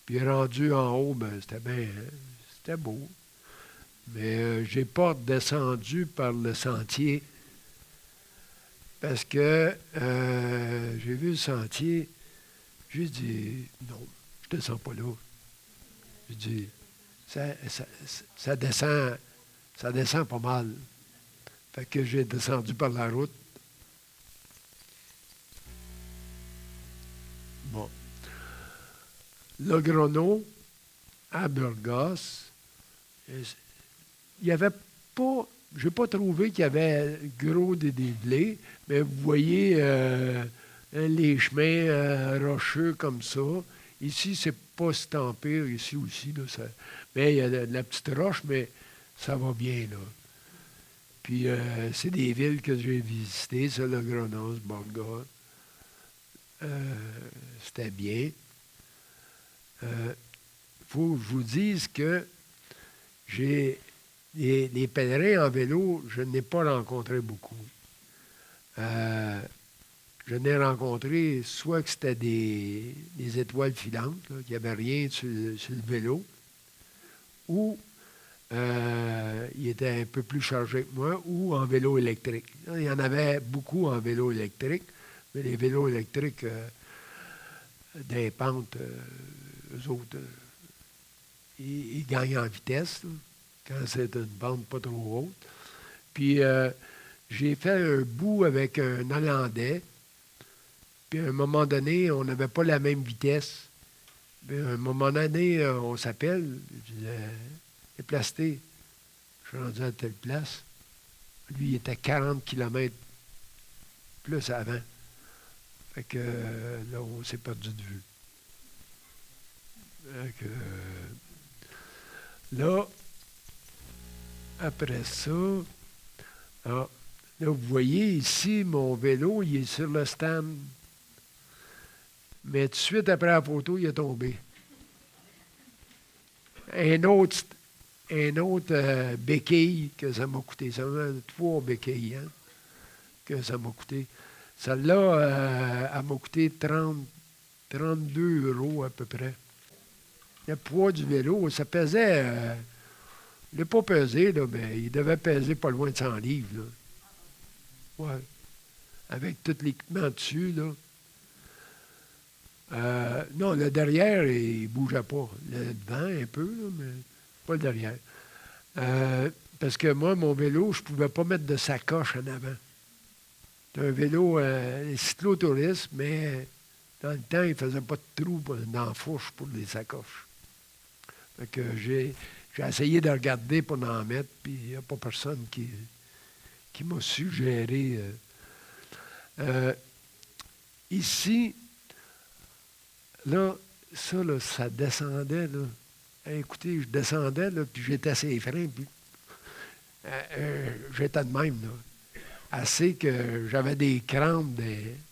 puis rendu en haut, ben, c'était beau. Mais j'ai pas descendu par le sentier parce que j'ai vu le sentier, j'ai dit, non, je descends pas là. J'ai dit, ça descend pas mal. Fait que j'ai descendu par la route. Bon. Logrono, à Burgos, il n'y avait pas, je n'ai pas trouvé qu'il y avait gros dénivelé, mais vous voyez les chemins rocheux comme ça. Ici, c'est pas si tant pire, ici aussi. Là, mais il y a de la petite roche, mais ça va bien, là. Puis, c'est des villes que j'ai visitées, ça, le Grenos, Burgos. C'était bien. Il faut que je vous dise que Les pèlerins en vélo, je n'ai pas rencontré beaucoup. Je n'ai rencontré soit que c'était des étoiles filantes, là, qu'il n'y avait rien sur le vélo, ou il était un peu plus chargé que moi, ou en vélo électrique. Il y en avait beaucoup en vélo électrique, mais les vélos électriques des pentes, eux autres, ils gagnent en vitesse, là, quand c'est une pente pas trop haute. Puis j'ai fait un bout avec un Hollandais, puis à un moment donné, on n'avait pas la même vitesse. Puis à un moment donné, on s'appelle, je disais, déplace-t. Je suis rendu à telle place. Lui, il était 40 kilomètres plus avant. Fait que là, on s'est perdu de vue. Fait que, là, après ça, là, vous voyez ici, mon vélo, il est sur le stand. Mais tout de suite après la photo, il est tombé. Un autre béquille que ça m'a coûté. Ça m'a 3 béquilles que ça m'a coûté. Celle-là, elle m'a coûté 32 € à peu près. Le poids du vélo, ça pesait, il n'a pas pesé, là, mais il devait peser pas loin de 100 livres. Là. Ouais. Avec tout l'équipement dessus, là. Non, le derrière, il ne bougeait pas. Le devant, un peu, là, mais pas le derrière. Parce que moi, mon vélo, je ne pouvais pas mettre de sacoche en avant. C'est un vélo cyclotourisme, mais dans le temps, il ne faisait pas de trou dans la fourche pour les sacoches. Fait que j'ai essayé de regarder pour en mettre, puis il n'y a pas personne qui m'a suggéré. Ici, là, ça descendait, là. Écoutez, je descendais, là, puis j'étais assez freins, puis j'étais de même, là. Assez que j'avais des crampes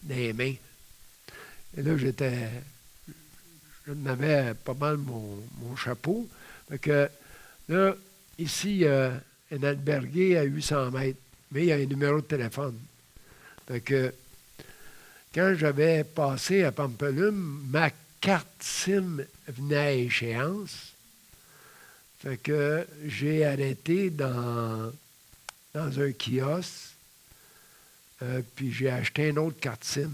des mains. Et là, je m'avais pas mal mon chapeau. Fait que là, ici, il y a un albergué à 800 mètres, mais il y a un numéro de téléphone. Fait que quand j'avais passé à Pampelune, ma carte SIM venait à échéance. Fait que j'ai arrêté dans un kiosque, puis j'ai acheté une autre carte SIM.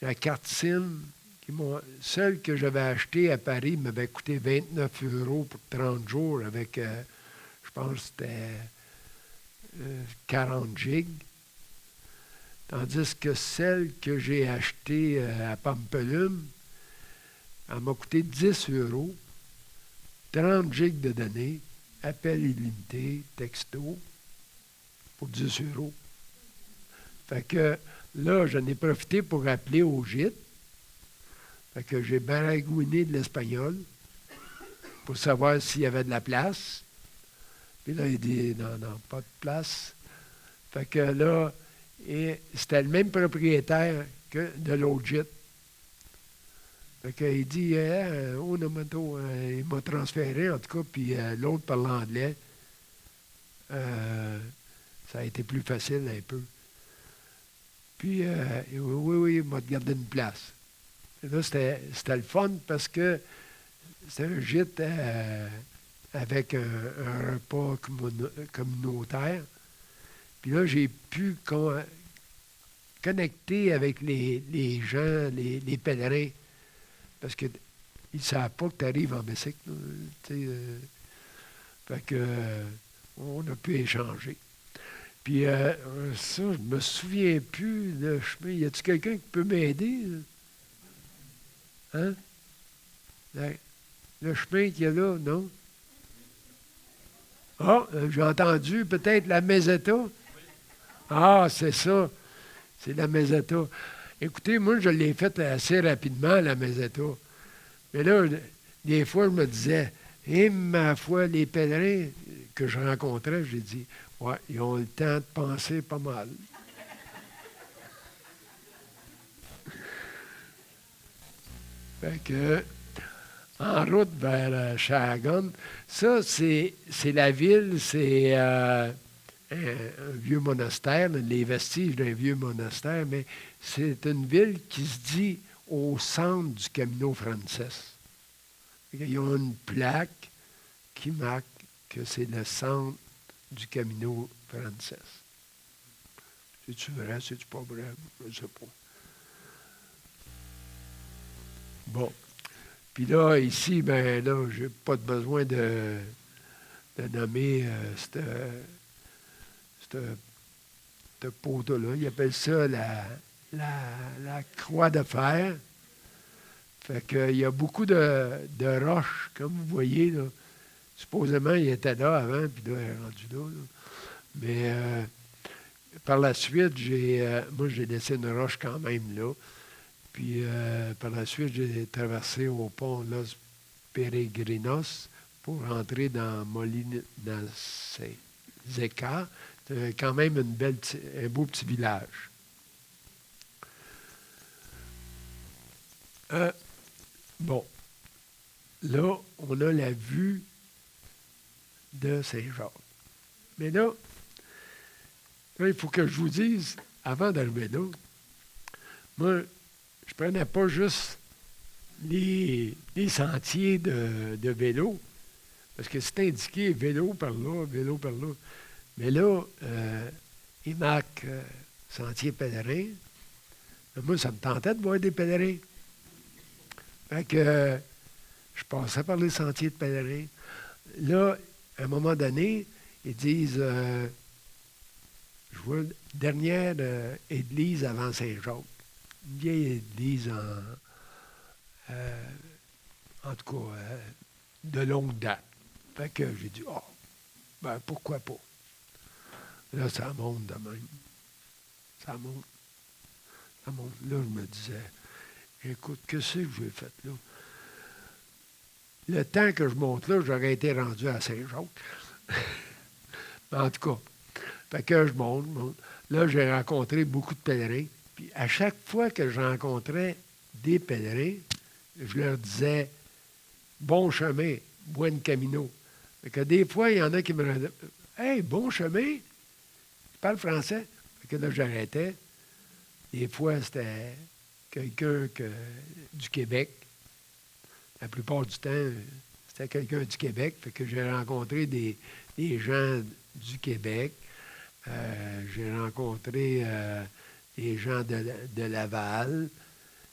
La carte SIM, celle que j'avais achetée à Paris m'avait coûté 29 € pour 30 jours avec, je pense que c'était 40 gigs. Tandis que celle que j'ai achetée à Pampelune, elle m'a coûté 10 €, 30 gigs de données, appel illimité, texto, pour 10 €. Fait que là, j'en ai profité pour appeler au gîte. Fait que j'ai baragouiné de l'espagnol pour savoir s'il y avait de la place. Puis là, il dit non, pas de place. Fait que là, c'était le même propriétaire que de l'autre gîte. Fait qu'il dit, il m'a transféré, en tout cas, puis l'autre parle anglais. Ça a été plus facile un peu. Puis, oui, il m'a gardé une place. Et là, c'était le fun parce que c'était un gîte avec un repas communautaire. Puis là, j'ai pu connecter avec les gens, les pèlerins, parce qu'ils ne savent pas que tu arrives en bicycle. Fait que on a pu échanger. Puis ça, je ne me souviens plus le chemin. Y a-t-il quelqu'un qui peut m'aider? Hein? Le chemin qu'il y a là, non? Ah, j'ai entendu peut-être la Meseta. Ah, c'est ça. C'est la Meseta. Écoutez, moi, je l'ai faite assez rapidement, la Meseta. Mais là, des fois, je me disais, ma foi, les pèlerins que je rencontrais, j'ai dit, ouais, ils ont le temps de penser pas mal. Fait que, en route vers Chagan. Ça, c'est la ville, c'est un vieux monastère, les vestiges d'un vieux monastère, mais c'est une ville qui se dit au centre du Camino Frances. Il y a une plaque qui marque que c'est le centre du Camino Frances. C'est-tu vrai, c'est-tu pas vrai? Je ne sais pas. Bon. Puis là, ici, ben là, j'ai pas besoin de nommer ce poteau-là. Ils appellent ça la croix de fer. Fait qu'il y a beaucoup de roches, comme vous voyez, là. Supposément, il était là avant, puis là, il est rendu là. Mais par la suite, moi, j'ai laissé une roche quand même là. Puis par la suite, j'ai traversé au pont Los Peregrinos pour rentrer dans Molina Seca. C'est quand même un beau petit village. Bon, là, on a la vue de Saint-Jacques. Mais là, il faut que je vous dise, avant d'arriver là, moi, je ne prenais pas juste les sentiers de vélo, parce que c'est indiqué vélo par là, vélo par là. Mais là, il marque sentier pèlerin. Mais moi, ça me tentait de voir des pèlerins. Fait que je passais par les sentiers de pèlerins. Là, à un moment donné, ils disent, je vois dernière église avant Saint-Jacques. Une vieille église en tout cas, de longue date. Fait que j'ai dit, oh, ben pourquoi pas? Là, ça monte de même. Ça monte. Ça monte. Là, je me disais, écoute, qu'est-ce que j'ai fait là? Le temps que je monte là, j'aurais été rendu à Saint-Jacques. En tout cas, fait que je monte. Là, j'ai rencontré beaucoup de pèlerins. Puis à chaque fois que je rencontrais des pèlerins, je leur disais bon chemin, buen camino. Fait que des fois, il y en a qui me disaient hey, bon chemin, tu parles français? Fait que là, j'arrêtais. Des fois, c'était quelqu'un du Québec. La plupart du temps, c'était quelqu'un du Québec. Fait que j'ai rencontré des gens du Québec. J'ai rencontré des gens de Laval,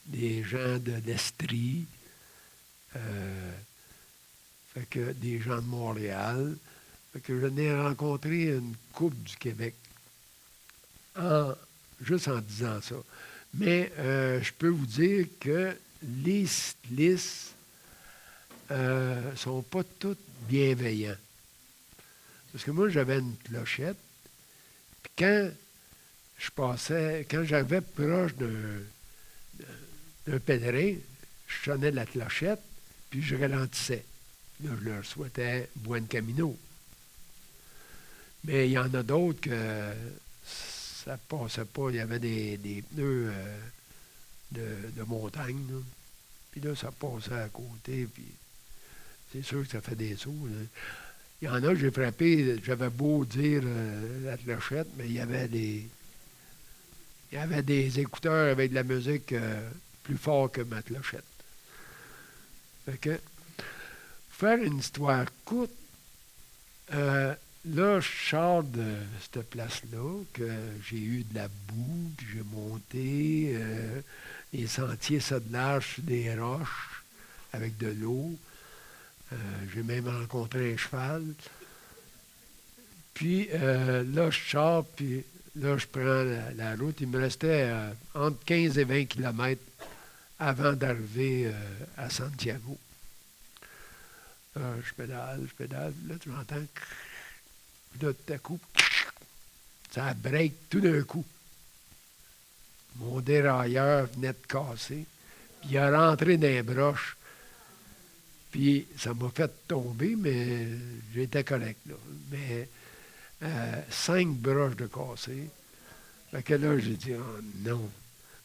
des gens de l'Estrie, fait que des gens de Montréal. Fait que je n'ai rencontré une couple du Québec, juste en disant ça. Mais je peux vous dire que les cyclistes ne sont pas tous bienveillants. Parce que moi, j'avais une clochette, puis quand j'arrivais proche d'un pèlerin, je sonnais la clochette, puis je ralentissais. Là, je leur souhaitais buen camino. Mais il y en a d'autres que ça ne passait pas. Il y avait des pneus de montagne, là. Puis là, ça passait à côté, puis c'est sûr que ça fait des sauts, là. Il y en a, j'ai frappé, j'avais beau dire la clochette, mais il y avait des écouteurs avec de la musique plus fort que ma clochette. Fait que, pour faire une histoire courte, là, je sors de cette place-là, que j'ai eu de la boue, puis j'ai monté les sentiers ça de large sur des roches avec de l'eau. J'ai même rencontré un cheval. Puis là, je sors, puis là, je prends la route. Il me restait entre 15 et 20 kilomètres avant d'arriver à Santiago. Je pédale. Là, tu m'entends. Puis là, tout à coup, ça break tout d'un coup. Mon dérailleur venait de casser. Puis il a rentré dans les broches. Puis ça m'a fait tomber, mais j'étais correct, là. Mais 5 broches de cassé. Fait que là, j'ai dit, oh non.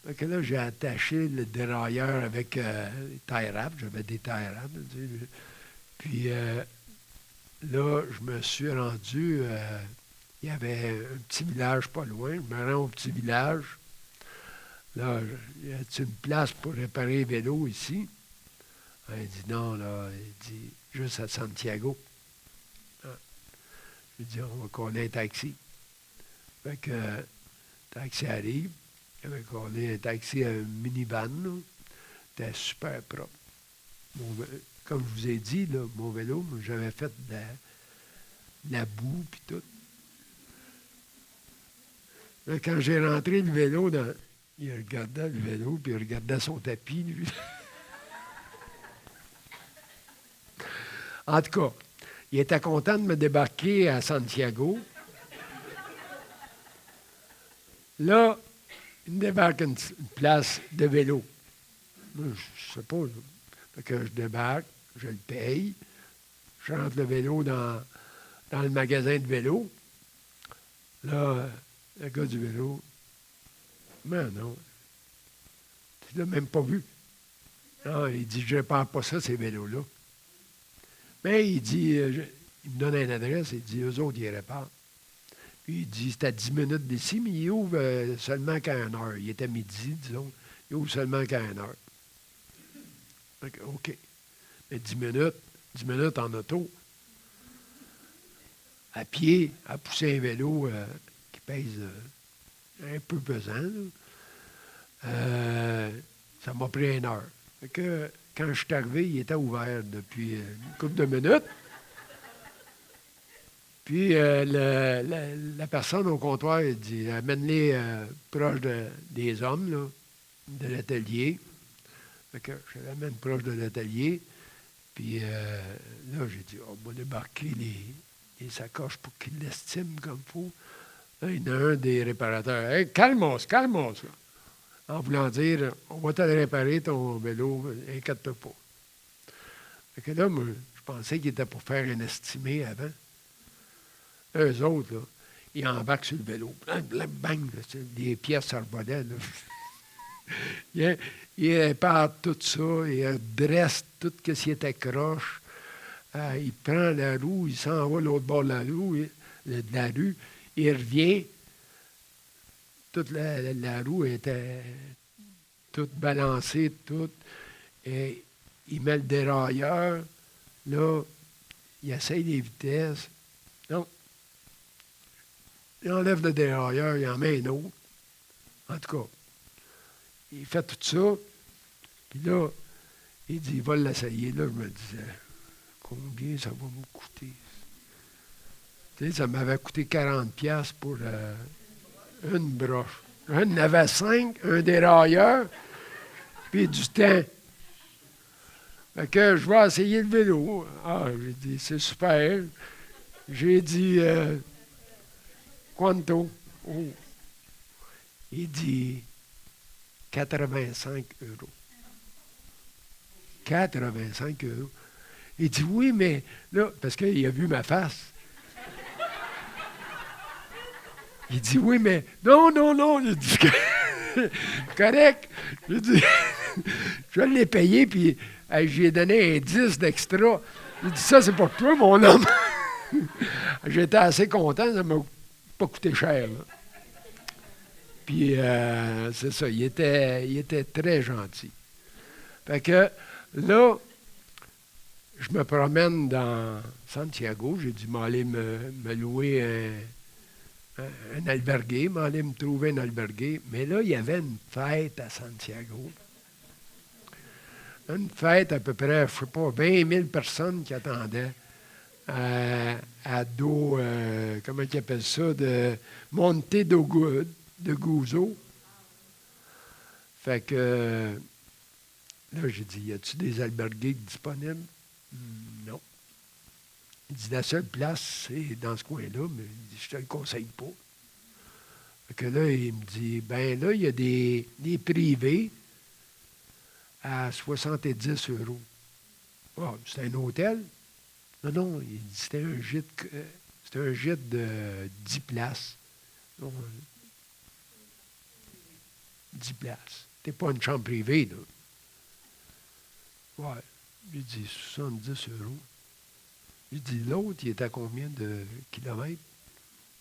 Fait que là, j'ai attaché le dérailleur avec les tie wraps. J'avais des tie wraps. Tu sais. Puis là, je me suis rendu. Il y avait un petit village pas loin. Je me rends au petit village. Là, y a-t-il une place pour réparer les vélos ici? Ah, il dit non, là. Il dit juste à Santiago. Ah. Je dis on va coller un taxi. Fait que le taxi arrive. Il avait collé un taxi à un minivan. C'était super propre. Comme je vous ai dit, là, mon vélo, j'avais fait de la boue puis tout. Là, quand j'ai rentré le vélo dans. Il regardait le vélo, puis il regardait son tapis, lui. En tout cas, il était content de me débarquer à Santiago. Là, il me débarque une place de vélo. Moi, je sais pas. Là. Fait que je débarque, je le paye, je rentre le vélo dans le magasin de vélo. Là, le gars du vélo, mais non, tu l'as même pas vu. Non, il dit, je ne répare pas ça, ces vélos-là. Mais il dit, il me donne une adresse, il dit, eux autres, ils réparent. Puis il dit, c'est à 10 minutes d'ici, mais il ouvre seulement qu'à 1 heure. Il était midi, disons. Il ouvre seulement qu'à 1 heure. OK. Mais 10 minutes en auto, à pied, à pousser un vélo qui pèse un peu pesant, ça m'a pris 1 heure. Fait que, quand je suis arrivé, il était ouvert depuis une couple de minutes. Puis la personne au comptoir, elle dit, amène-les proche des hommes, là, de l'atelier. Fait que je l'amène proche de l'atelier. Puis là, j'ai dit, on va débarquer les sacoches pour qu'ils l'estiment comme il faut. Là, il y en a un des réparateurs. Hey, calmos. En voulant dire, on va te réparer ton vélo, inquiète-toi pas. Fait que là, moi, je pensais qu'il était pour faire un estimé avant. Eux autres, là, ils embarquent sur le vélo. Bang, bang, bang, là, les pièces s'envolaient. Il répare tout ça, il dresse tout ce qui était croche. Il prend la roue, il s'en va l'autre bord de la rue, il revient. Toute la roue était toute balancée, toute. Et il met le dérailleur. Là, il essaye les vitesses. Non. Il enlève le dérailleur, il en met un autre. En tout cas, il fait tout ça. Puis là, il dit, il va l'essayer. Là, je me disais, combien ça va me coûter? Tu sais, ça m'avait coûté 40$ pour une broche. Il y en avait 5, un dérailleur, puis du temps. Fait que je vais essayer le vélo. Ah, j'ai dit, c'est super. J'ai dit, quanto? Oh. Il dit, 85 €. 85 €. Il dit, oui, mais là, parce qu'il a vu ma face. Il dit, oui, mais non. Il dit, correct. Je dis, je l'ai payé, puis j'ai donné un 10 d'extra. Il dit, ça, c'est pour toi, mon homme. J'étais assez content, ça ne m'a pas coûté cher. Là. Puis, c'est ça, il était très gentil. Fait que là, je me promène dans Santiago. J'ai dû m'aller me louer un albergue, m'aller me trouver un albergue. Mais là, il y avait une fête à Santiago. Une fête à peu près, je ne sais pas, 20 000 personnes qui attendaient à dos, comment ils appellent ça, de Monte de Guzzo. Fait que là, j'ai dit, y a-t-il des albergues disponibles? Non. Il dit, la seule place, c'est dans ce coin-là, mais je te le conseille pas. Fait que là, il me dit, ben là, il y a des privés à 70 €. Ah, c'est un hôtel? Non, il dit, c'était un gîte de 10 places. Donc, 10 places. T'es pas une chambre privée, là. Ouais. J'ai dit 70 €. J'ai dit, l'autre, il est à combien de kilomètres?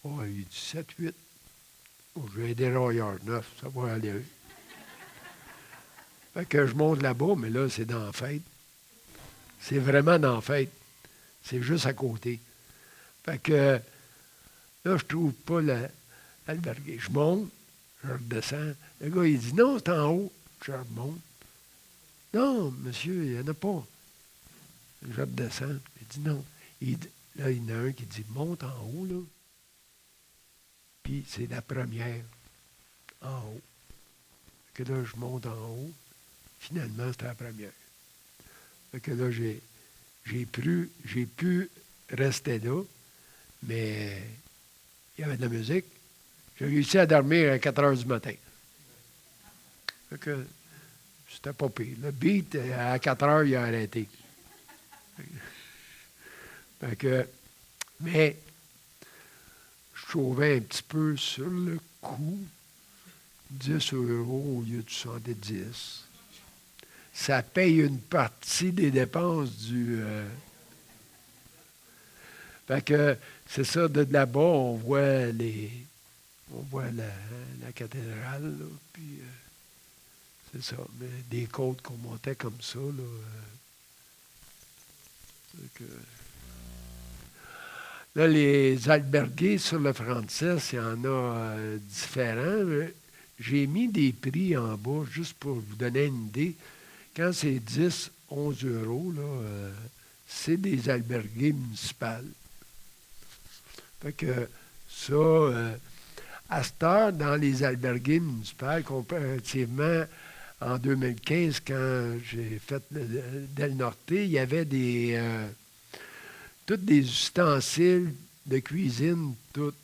Oh, il dit 7, 8. Oh, j'ai un dérailleur neuf, ça va aller. Fait que je monte là-bas, mais là, c'est dans la fête. C'est vraiment dans la fête. C'est juste à côté. Fait que là, je trouve pas l'albergue. Je monte, je redescends. Le gars, il dit, non, c'est en haut. Je remonte. Non, monsieur, il n'y en a pas. Je redescends. Il dit, non. Là, il y en a un qui dit, monte en haut, là. Puis c'est la première en haut. Fait que là, je monte en haut. Finalement, c'était la première. Fait que là, j'ai pu rester là, mais il y avait de la musique. J'ai réussi à dormir à 4 heures du matin. Fait que c'était pas pire. Le beat, à 4 heures, il a arrêté. Fait que, mais je trouvais un petit peu sur le coup 10 € au lieu de 70. Ça paye une partie des dépenses du... Fait que c'est ça, de là-bas, on voit la cathédrale, là, puis c'est ça. Mais des côtes qu'on montait comme ça, là. Fait que, là, les albergués sur le Francis, il y en a différents. J'ai mis des prix en bas, juste pour vous donner une idée. Quand c'est 10, 11 €, là, c'est des albergués municipales. Fait que ça, à cette heure, dans les albergués municipaux, comparativement en 2015, quand j'ai fait Del Norte, il y avait tous des ustensiles de cuisine, tout.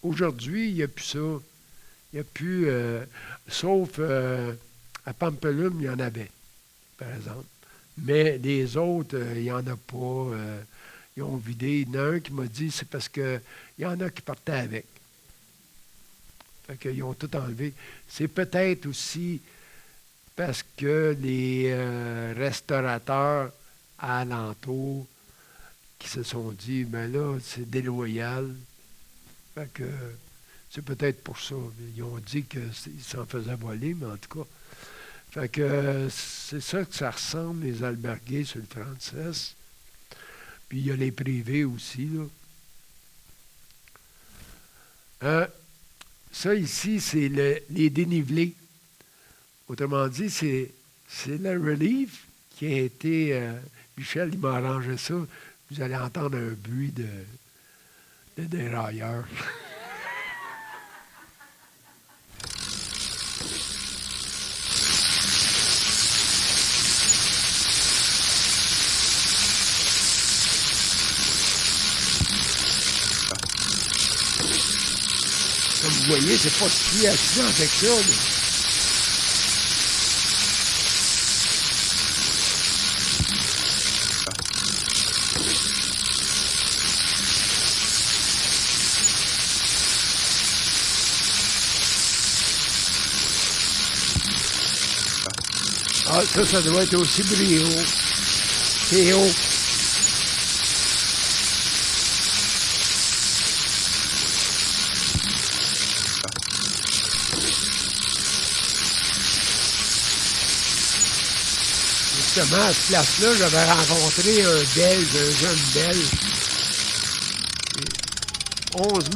Aujourd'hui, il n'y a plus ça. Il n'y a plus, sauf à Pampelune, il y en avait, par exemple. Mais les autres, il n'y en a pas. Ils ont vidé. Il y en a un qui m'a dit, c'est parce qu'il y en a qui partaient avec. Fait qu'ils ont tout enlevé. C'est peut-être aussi parce que les restaurateurs alentours qui se sont dit, ben là, c'est déloyal. Fait que c'est peut-être pour ça. Ils ont dit qu'ils s'en faisaient voler, mais en tout cas. Fait que c'est ça que ça ressemble, les albergués sur le Francis. Puis il y a les privés aussi, là. Ça ici, c'est les dénivelés. Autrement dit, c'est le relief qui a été... Michel, il m'a arrangé ça. Vous allez entendre un bruit de dérailleur. Comme vous voyez, c'est pas si accident avec ça, là. Ah, ça doit être aussi brio. C'est haut. Justement, à cette place-là, j'avais rencontré un Belge, un jeune Belge. 11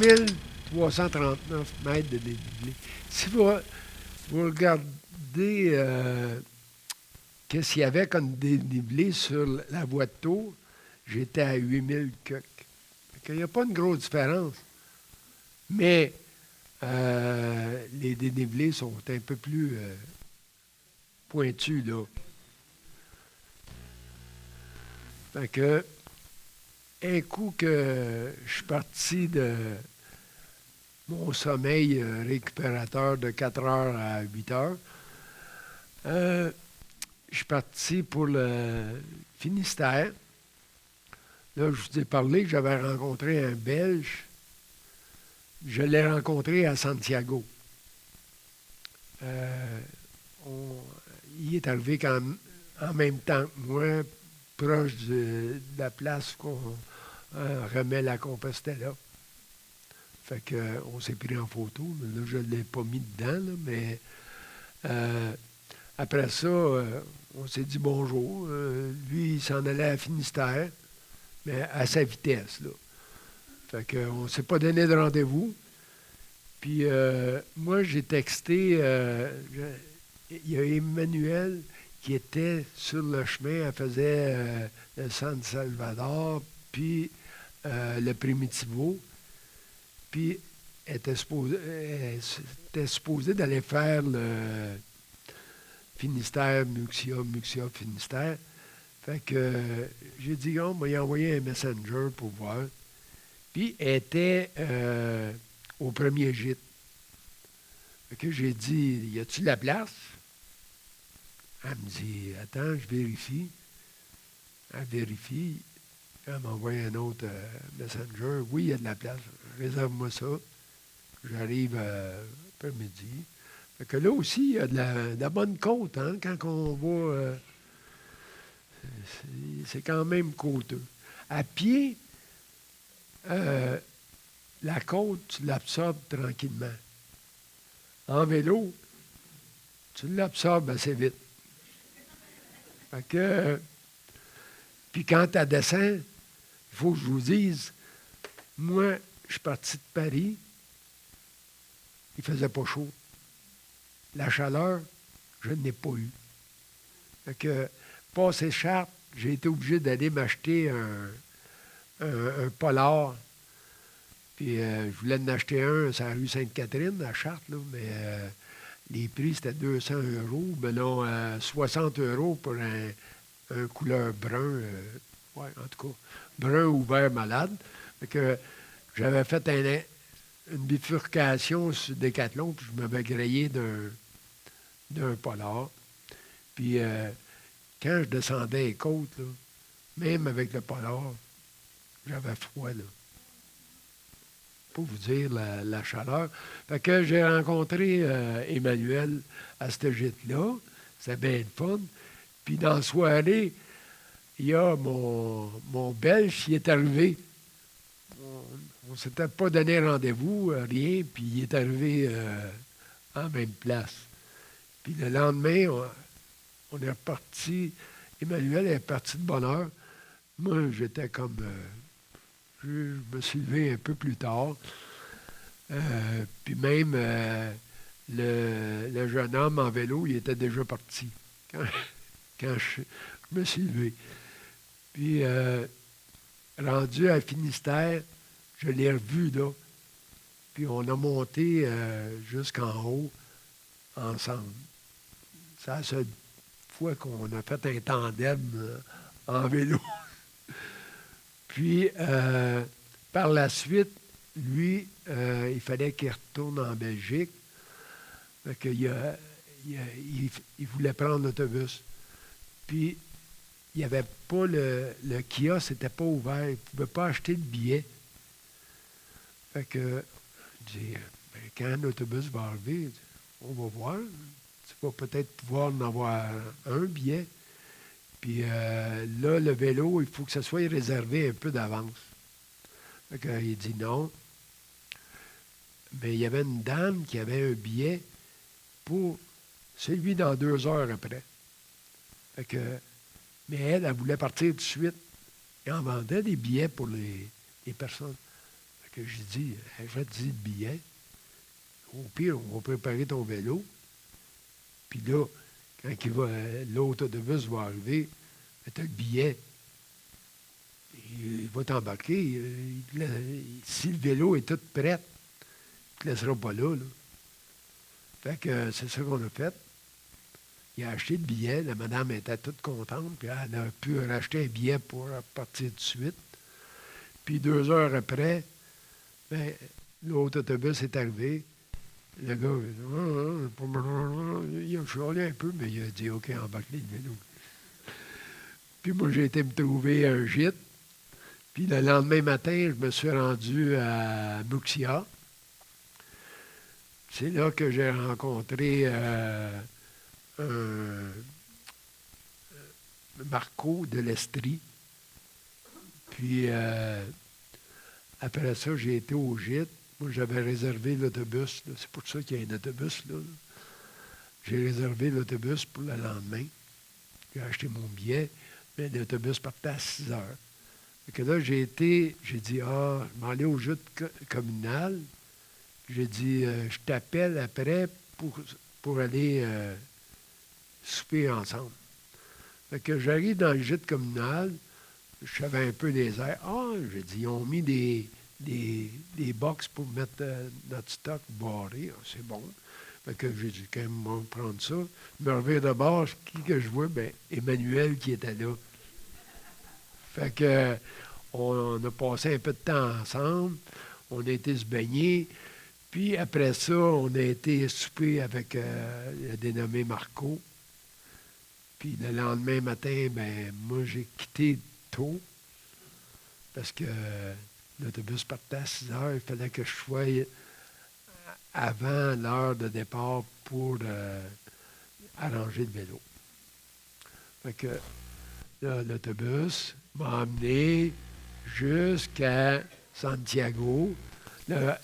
339 mètres de dénivelé. Si vous regardez qu'est-ce qu'il y avait comme dénivelé sur la voie de tour, j'étais à 8000 km. Il n'y a pas une grosse différence. Mais les dénivelés sont un peu plus pointus, là. Fait que, un coup que je suis parti de mon sommeil récupérateur de 4 heures à 8 heures, je suis parti pour le Finistère. Là, je vous ai parlé que j'avais rencontré un Belge. Je l'ai rencontré à Santiago. euh, il est arrivé en même temps que moi, proche de la place qu'on remet la Compostela. Fait qu'on s'est pris en photo, mais là, je ne l'ai pas mis dedans, là, mais euh, après ça, on s'est dit bonjour. Lui, il s'en allait à Finistère, mais à sa vitesse, là. Fait qu'on ne s'est pas donné de rendez-vous. Puis moi, j'ai texté, il y a Emmanuel qui était sur le chemin, elle faisait le San Salvador, puis le Primitivo, puis elle était supposée d'aller faire le Finistère, Muxia, Muxia, Finistère. Fait que j'ai dit, on m'a envoyé un messenger pour voir. Puis elle était au premier gîte. Fait que j'ai dit, y a-tu de la place? Elle me dit, attends, je vérifie. Elle vérifie. Elle m'envoie un autre messenger. Oui, il y a de la place. Réserve-moi ça. J'arrive après-midi. Fait que là aussi, il y a de la bonne côte, hein, quand on va. C'est quand même côteux. À pied, la côte, tu l'absorbes tranquillement. En vélo, tu l'absorbes assez vite. Fait que, puis quand tu descends, il faut que je vous dise, moi, je suis parti de Paris, il ne faisait pas chaud. La chaleur, je n'ai pas eu. Fait que, passé Chartres, j'ai été obligé d'aller m'acheter un polar. Puis je voulais en acheter un sur la rue Sainte-Catherine, à Chartres, là, mais les prix, c'était 200 €. Ben non, 60 € pour un couleur brun. Ouais, en tout cas, brun ou vert malade. Fait que j'avais fait une bifurcation sur Décathlon, puis je m'avais grillé d'un polar. Puis quand je descendais les côtes, là, même avec le polar, j'avais froid, là. Pour vous dire la chaleur. Fait que j'ai rencontré Emmanuel à ce gîte-là. C'était bien le fun. Puis dans la soirée, il y a mon Belge qui est arrivé. On ne s'était pas donné rendez-vous, rien, puis il est arrivé en même place. Puis le lendemain, on est reparti. Emmanuel est parti de bonne heure. Moi, j'étais comme... je me suis levé un peu plus tard. Puis même le jeune homme en vélo, il était déjà parti quand je me suis levé. Puis rendu à Finistère, je l'ai revu là. Puis on a monté jusqu'en haut ensemble. C'est la seule fois qu'on a fait un tandem en vélo. Puis par la suite, lui, il fallait qu'il retourne en Belgique. Fait que il voulait prendre l'autobus. Puis, il n'y avait pas le kiosque n'était pas ouvert. Il ne pouvait pas acheter de billet. Fait que, je dis, ben, quand l'autobus va arriver, on va voir. Tu vas peut-être pouvoir en avoir un billet. Puis là, le vélo, il faut que ça soit réservé un peu d'avance. Fait que, il dit non. Mais il y avait une dame qui avait un billet pour celui dans 2 heures après. Fait que, mais elle voulait partir tout de suite. Et on vendait des billets pour les personnes. Fait que j'ai dit, achète-y le billet. Au pire, on va préparer ton vélo. Puis là, quand l'autre autobus va arriver, tu as le billet. Il va t'embarquer. Si le vélo est tout prêt, il ne te laissera pas là. Fait que c'est ça qu'on a fait. Il a acheté le billet. La madame était toute contente. Puis elle a pu racheter un billet pour partir tout de suite. Puis 2 heures après, ben, l'autre autobus est arrivé. Le gars, il a chialé un peu, mais il a dit OK, embarquez le vélo. Puis moi, j'ai été me trouver un gîte. Puis le lendemain matin, je me suis rendu à Muxia. C'est là que j'ai rencontré un Marco de l'Estrie. Puis après ça, j'ai été au gîte. Moi, j'avais réservé l'autobus. C'est pour ça qu'il y a un autobus là. J'ai réservé l'autobus pour le lendemain. J'ai acheté mon billet, mais l'autobus partait à 6 heures. Fait que là, j'ai dit, je m'en allais au gîte communal. J'ai dit, je t'appelle après pour aller souper ensemble. Fait que j'arrive dans le gîte communal, je savais un peu les airs. J'ai dit, ils ont mis des box pour mettre notre stock barré. C'est bon. Fait que j'ai dit, quand même, on va prendre ça. Je me reviens de bord, qui que je vois? Bien, Emmanuel qui était là. Fait que on a passé un peu de temps ensemble. On a été se baigner. Puis après ça, on a été souper avec le dénommé Marco. Puis le lendemain matin, ben moi, j'ai quitté tôt parce que l'autobus partait à 6 heures. Il fallait que je sois avant l'heure de départ pour arranger le vélo. Fait que là, l'autobus m'a emmené jusqu'à Santiago,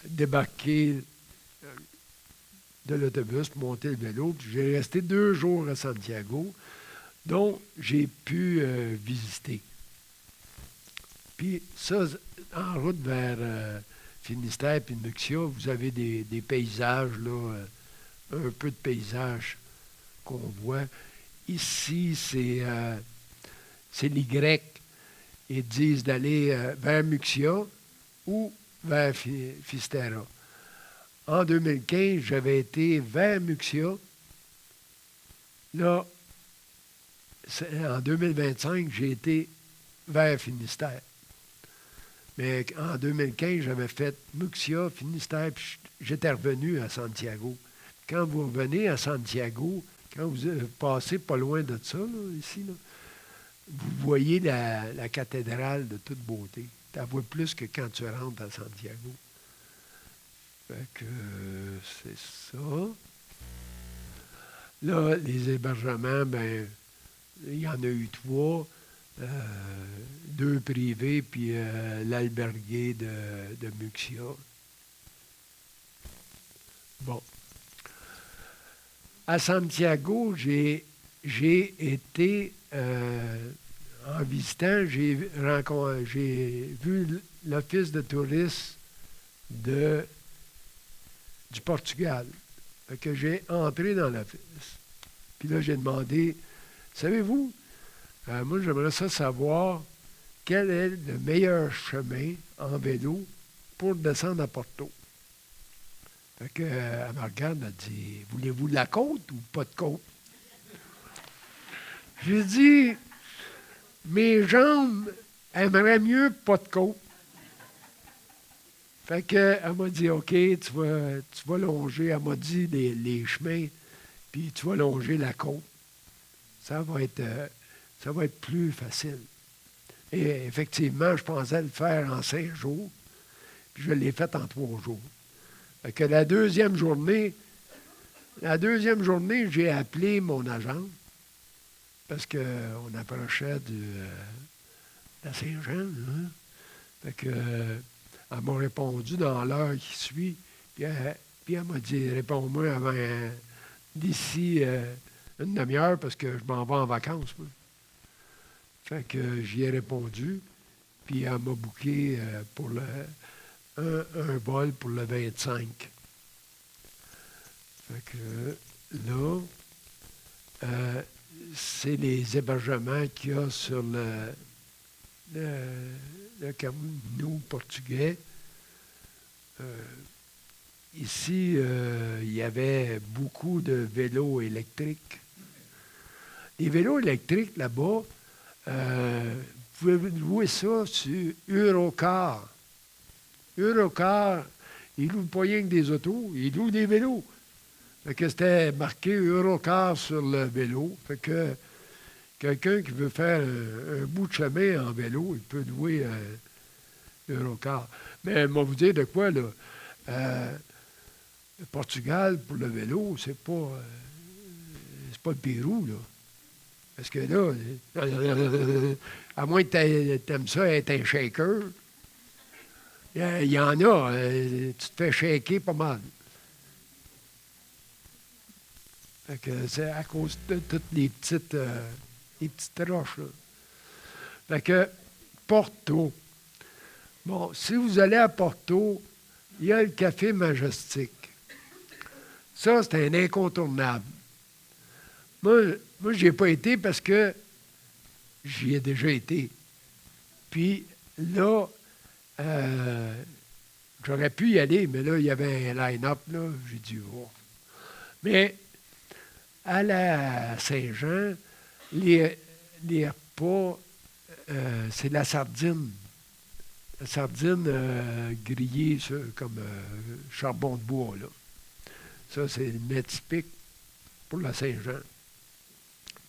débarqué de l'autobus, monter le vélo. Puis j'ai resté 2 jours à Santiago, dont j'ai pu visiter. Puis ça, en route vers Finistère et Muxia, vous avez des paysages, là, un peu de paysages qu'on voit. Ici, c'est les Grecs. Ils disent d'aller vers Muxia ou vers Finistère. En 2015, j'avais été vers Muxia. Là, en 2025, j'ai été vers Finistère. Mais en 2015, j'avais fait Muxia, Finistère, puis j'étais revenu à Santiago. Quand vous revenez à Santiago, quand vous passez pas loin de ça, là, ici, là, vous voyez la cathédrale de toute beauté. Tu la vois plus que quand tu rentres à Santiago. Fait que c'est ça. Là, les hébergements, ben il y en a eu 3. 2 privés, puis l'albergué de Muxia. Bon. À Santiago, j'ai été, en visitant, j'ai vu l'office de tourisme du Portugal. Fait que j'ai entré dans l'office. Puis là, j'ai demandé, savez-vous, moi, j'aimerais ça savoir quel est le meilleur chemin en vélo pour descendre à Porto. Fait que, elle me regarde, elle dit, voulez-vous de la côte ou pas de côte? J'ai dit, mes jambes aimeraient mieux pas de côte. Fait que, elle m'a dit, OK, tu vas longer, elle m'a dit les chemins, puis tu vas longer la côte. Ça va être plus facile. Et effectivement, je pensais le faire en 5 jours, puis je l'ai fait en 3 jours. Fait que la deuxième journée, j'ai appelé mon agent, parce qu'on approchait de la Saint-Jean. Hein? Fait que, elle m'a répondu dans l'heure qui suit, puis elle m'a dit, réponds-moi avant d'ici une demi-heure, parce que je m'en vais en vacances. Moi. Fait que j'y ai répondu, puis elle m'a booké pour un vol pour le 25. Fait que là, c'est les hébergements qu'il y a sur le Camino portugais. Ici, il y avait beaucoup de vélos électriques. Les vélos électriques là-bas, vous pouvez louer ça sur Eurocar. Eurocar, ils louent pas rien que des autos, ils louent des vélos. Fait que c'était marqué Eurocar sur le vélo. Fait que quelqu'un qui veut faire un bout de chemin en vélo, il peut louer Eurocar. Mais moi, vous dire de quoi, là. Le Portugal, pour le vélo, c'est pas le Pérou, là. Parce que là, à moins que tu aimes ça être un shaker, il y en a, tu te fais shaker pas mal. Fait que c'est à cause de toutes les petites roches, là. Fait que Porto. Bon, si vous allez à Porto, il y a le Café Majestic. Ça, c'est un incontournable. Moi je n'y ai pas été parce que j'y ai déjà été. Puis là, j'aurais pu y aller, mais là, il y avait un line-up, là. J'ai dit, oh. Mais à la Saint-Jean, les repas, c'est la sardine. La sardine grillée comme charbon de bois, là. Ça, c'est le mets typique pour la Saint-Jean.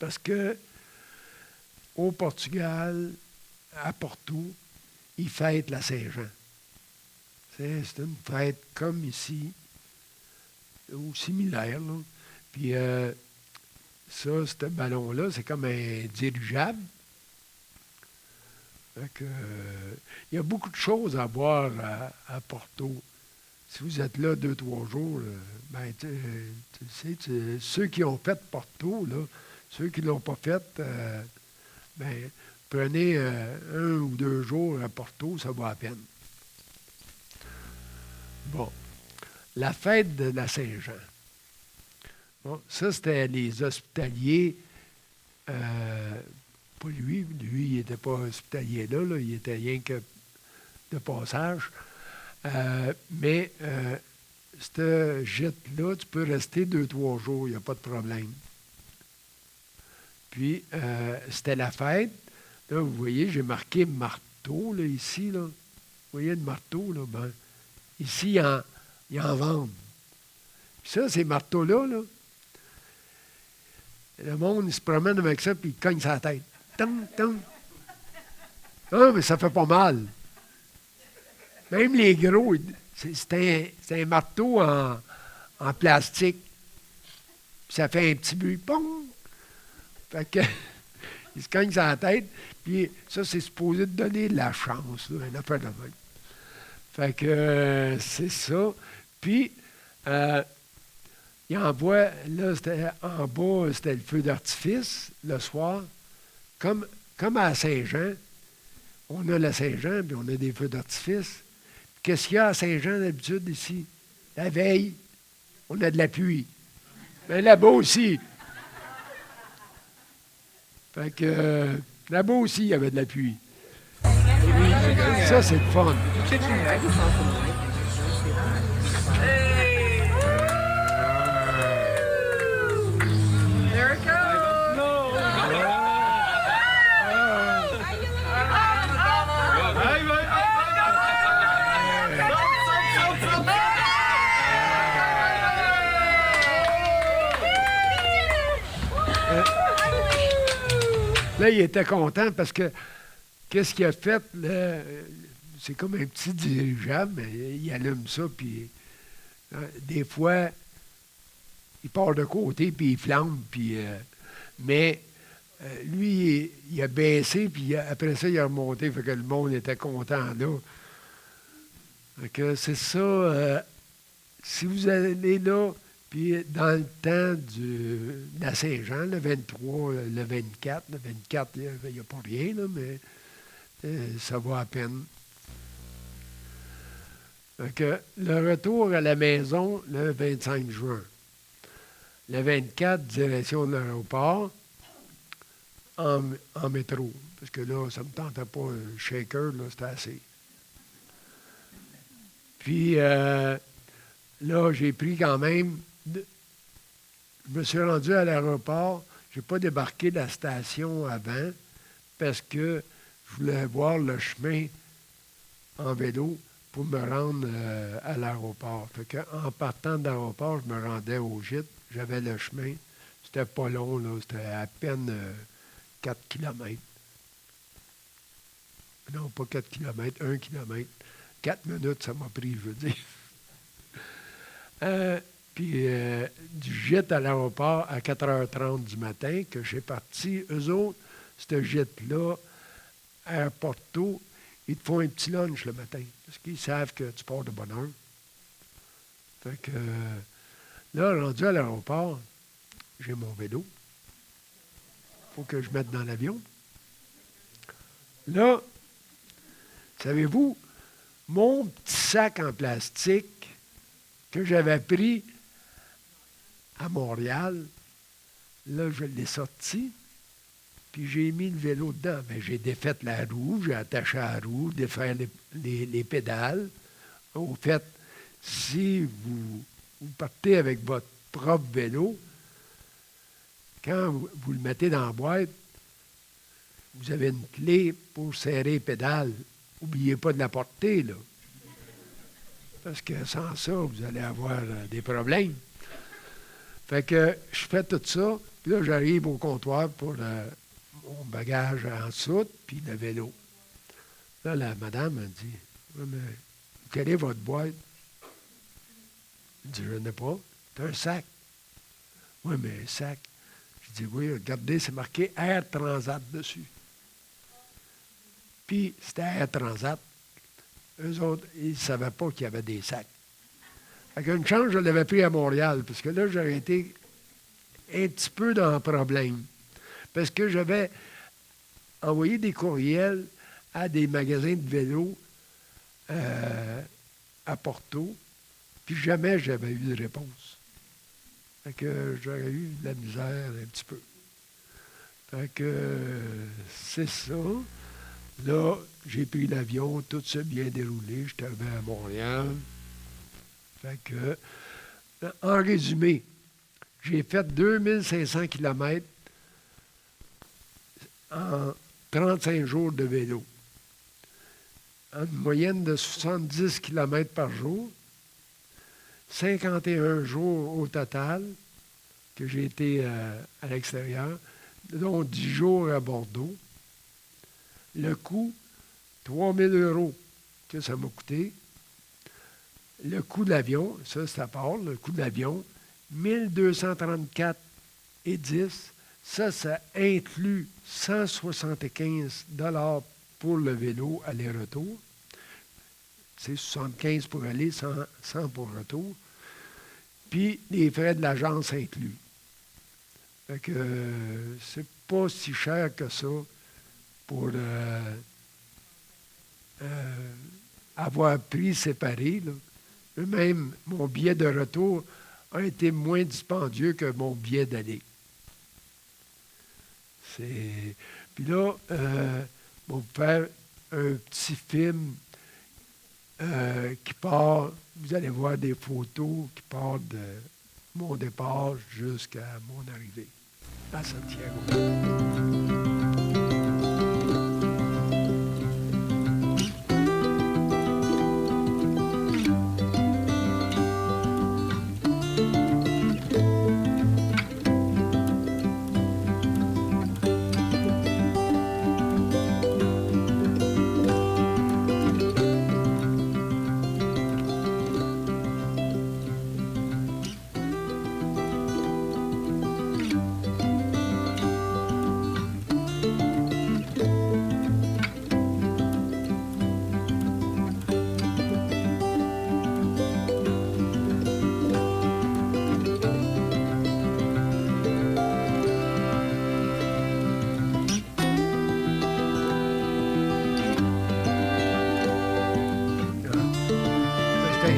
Parce que au Portugal, à Porto, ils fêtent la Saint-Jean. C'est une fête comme ici, ou similaire, là. Puis ça, ce ballon-là, c'est comme un dirigeable. Fait que, il y a beaucoup de choses à voir à Porto. Si vous êtes là 2-3 jours, ben, tu sais, ceux qui ont fait Porto, là, ceux qui ne l'ont pas fait, ben, prenez 1 ou 2 jours à Porto, ça vaut la peine. Bon, la fête de la Saint-Jean. Bon, ça, c'était les hospitaliers. Pas lui, il n'était pas hospitalier là, il était rien que de passage. Mais ce gîte-là, tu peux rester 2-3 jours, il n'y a pas de problème. Puis, c'était la fête. Là, vous voyez, j'ai marqué marteau, là, ici, là. Vous voyez le marteau, là? Ben, ici, ils en vendent. Puis ça, ces marteaux-là, là, le monde, il se promène avec ça, puis il cogne sa tête. Tang, tang. Ah, mais ça fait pas mal. Même les gros, c'est un marteau en plastique. Puis ça fait un petit bruit. Pong! Fait que, il se cogne sa tête. Puis ça, c'est supposé te donner de la chance, là, une affaire de même. Fait que c'est ça. Puis, il envoie, là, en bas, c'était le feu d'artifice le soir. Comme à Saint-Jean, on a la Saint-Jean, puis on a des feux d'artifice. Qu'est-ce qu'il y a à Saint-Jean d'habitude ici? La veille, on a de la pluie. Mais là-bas aussi. Fait que là-bas aussi, il y avait de la pluie. Ça, c'est le fun. Là, il était content parce que qu'est-ce qu'il a fait? Là, c'est comme un petit dirigeable, mais il allume ça, puis des fois, il part de côté, puis il flambe, puis, mais lui, il a baissé, puis après ça, il a remonté, fait que le monde était content là. Fait que c'est ça, si vous allez là, puis dans le temps de la Saint-Jean, le 23, le 24, il n'y a pas rien, là, mais ça vaut à peine. Fait que le retour à la maison, le 25 juin. Le 24, direction de l'aéroport, en métro. Parce que là, ça ne me tentait pas un shaker, là, c'était assez. Puis là, j'ai pris quand même... Je me suis rendu à l'aéroport. Je n'ai pas débarqué de la station avant parce que je voulais voir le chemin en vélo pour me rendre à l'aéroport. Fait que, en partant de l'aéroport, je me rendais au gîte. J'avais le chemin. C'était pas long, là. C'était à peine 4 kilomètres. Non, pas 4 kilomètres, 1 kilomètre. 4 minutes, ça m'a pris, je veux dire. Puis du gîte à l'aéroport à 4h30 du matin que j'ai parti. Eux autres, ce gîte-là, à Porto, ils te font un petit lunch le matin. Parce qu'ils savent que tu pars de bonne heure. Fait que là, rendu à l'aéroport, j'ai mon vélo. Il faut que je mette dans l'avion. Là, savez-vous, mon petit sac en plastique que j'avais pris à Montréal, là, je l'ai sorti, puis j'ai mis le vélo dedans. Bien, j'ai défait la roue, j'ai attaché la roue, défait les pédales. Au fait, si vous partez avec votre propre vélo, quand vous le mettez dans la boîte, vous avez une clé pour serrer les pédales. N'oubliez pas de la porter, là. Parce que sans ça, vous allez avoir des problèmes. Fait que je fais tout ça, puis là, j'arrive au comptoir pour mon bagage en soute, puis le vélo. Là, la madame me dit, oui, mais quelle est votre boîte? Je dis, je n'ai pas. C'est un sac. Oui, mais un sac. Je dis, oui, regardez, c'est marqué Air Transat dessus. Puis, c'était Air Transat. Eux autres, ils ne savaient pas qu'il y avait des sacs. Fait qu'une chance, je l'avais pris à Montréal, parce que là, j'aurais été un petit peu dans le problème. Parce que j'avais envoyé des courriels à des magasins de vélos à Porto, puis jamais j'avais eu de réponse. Fait que j'aurais eu de la misère un petit peu. Fait que c'est ça. Là, j'ai pris l'avion, tout s'est bien déroulé. J'étais arrivé à Montréal. Fait que, en résumé, j'ai fait 2500 km en 35 jours de vélo. En une moyenne de 70 km par jour. 51 jours au total que j'ai été à l'extérieur, dont 10 jours à Bordeaux. Le coût, 3 000 € que ça m'a coûté. Le coût de l'avion, ça part, le coût de l'avion, 1234,10 $. Ça inclut 175 $ pour le vélo aller-retour. C'est 75 pour aller, 100 pour retour. Puis les frais de l'agence inclus. Fait que c'est pas si cher que ça pour avoir pris séparé. Là. Même mon billet de retour a été moins dispendieux que mon billet d'aller. Puis là, on va faire un petit film qui part, vous allez voir des photos qui partent de mon départ jusqu'à mon arrivée à Santiago.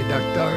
Docteur.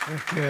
Donc,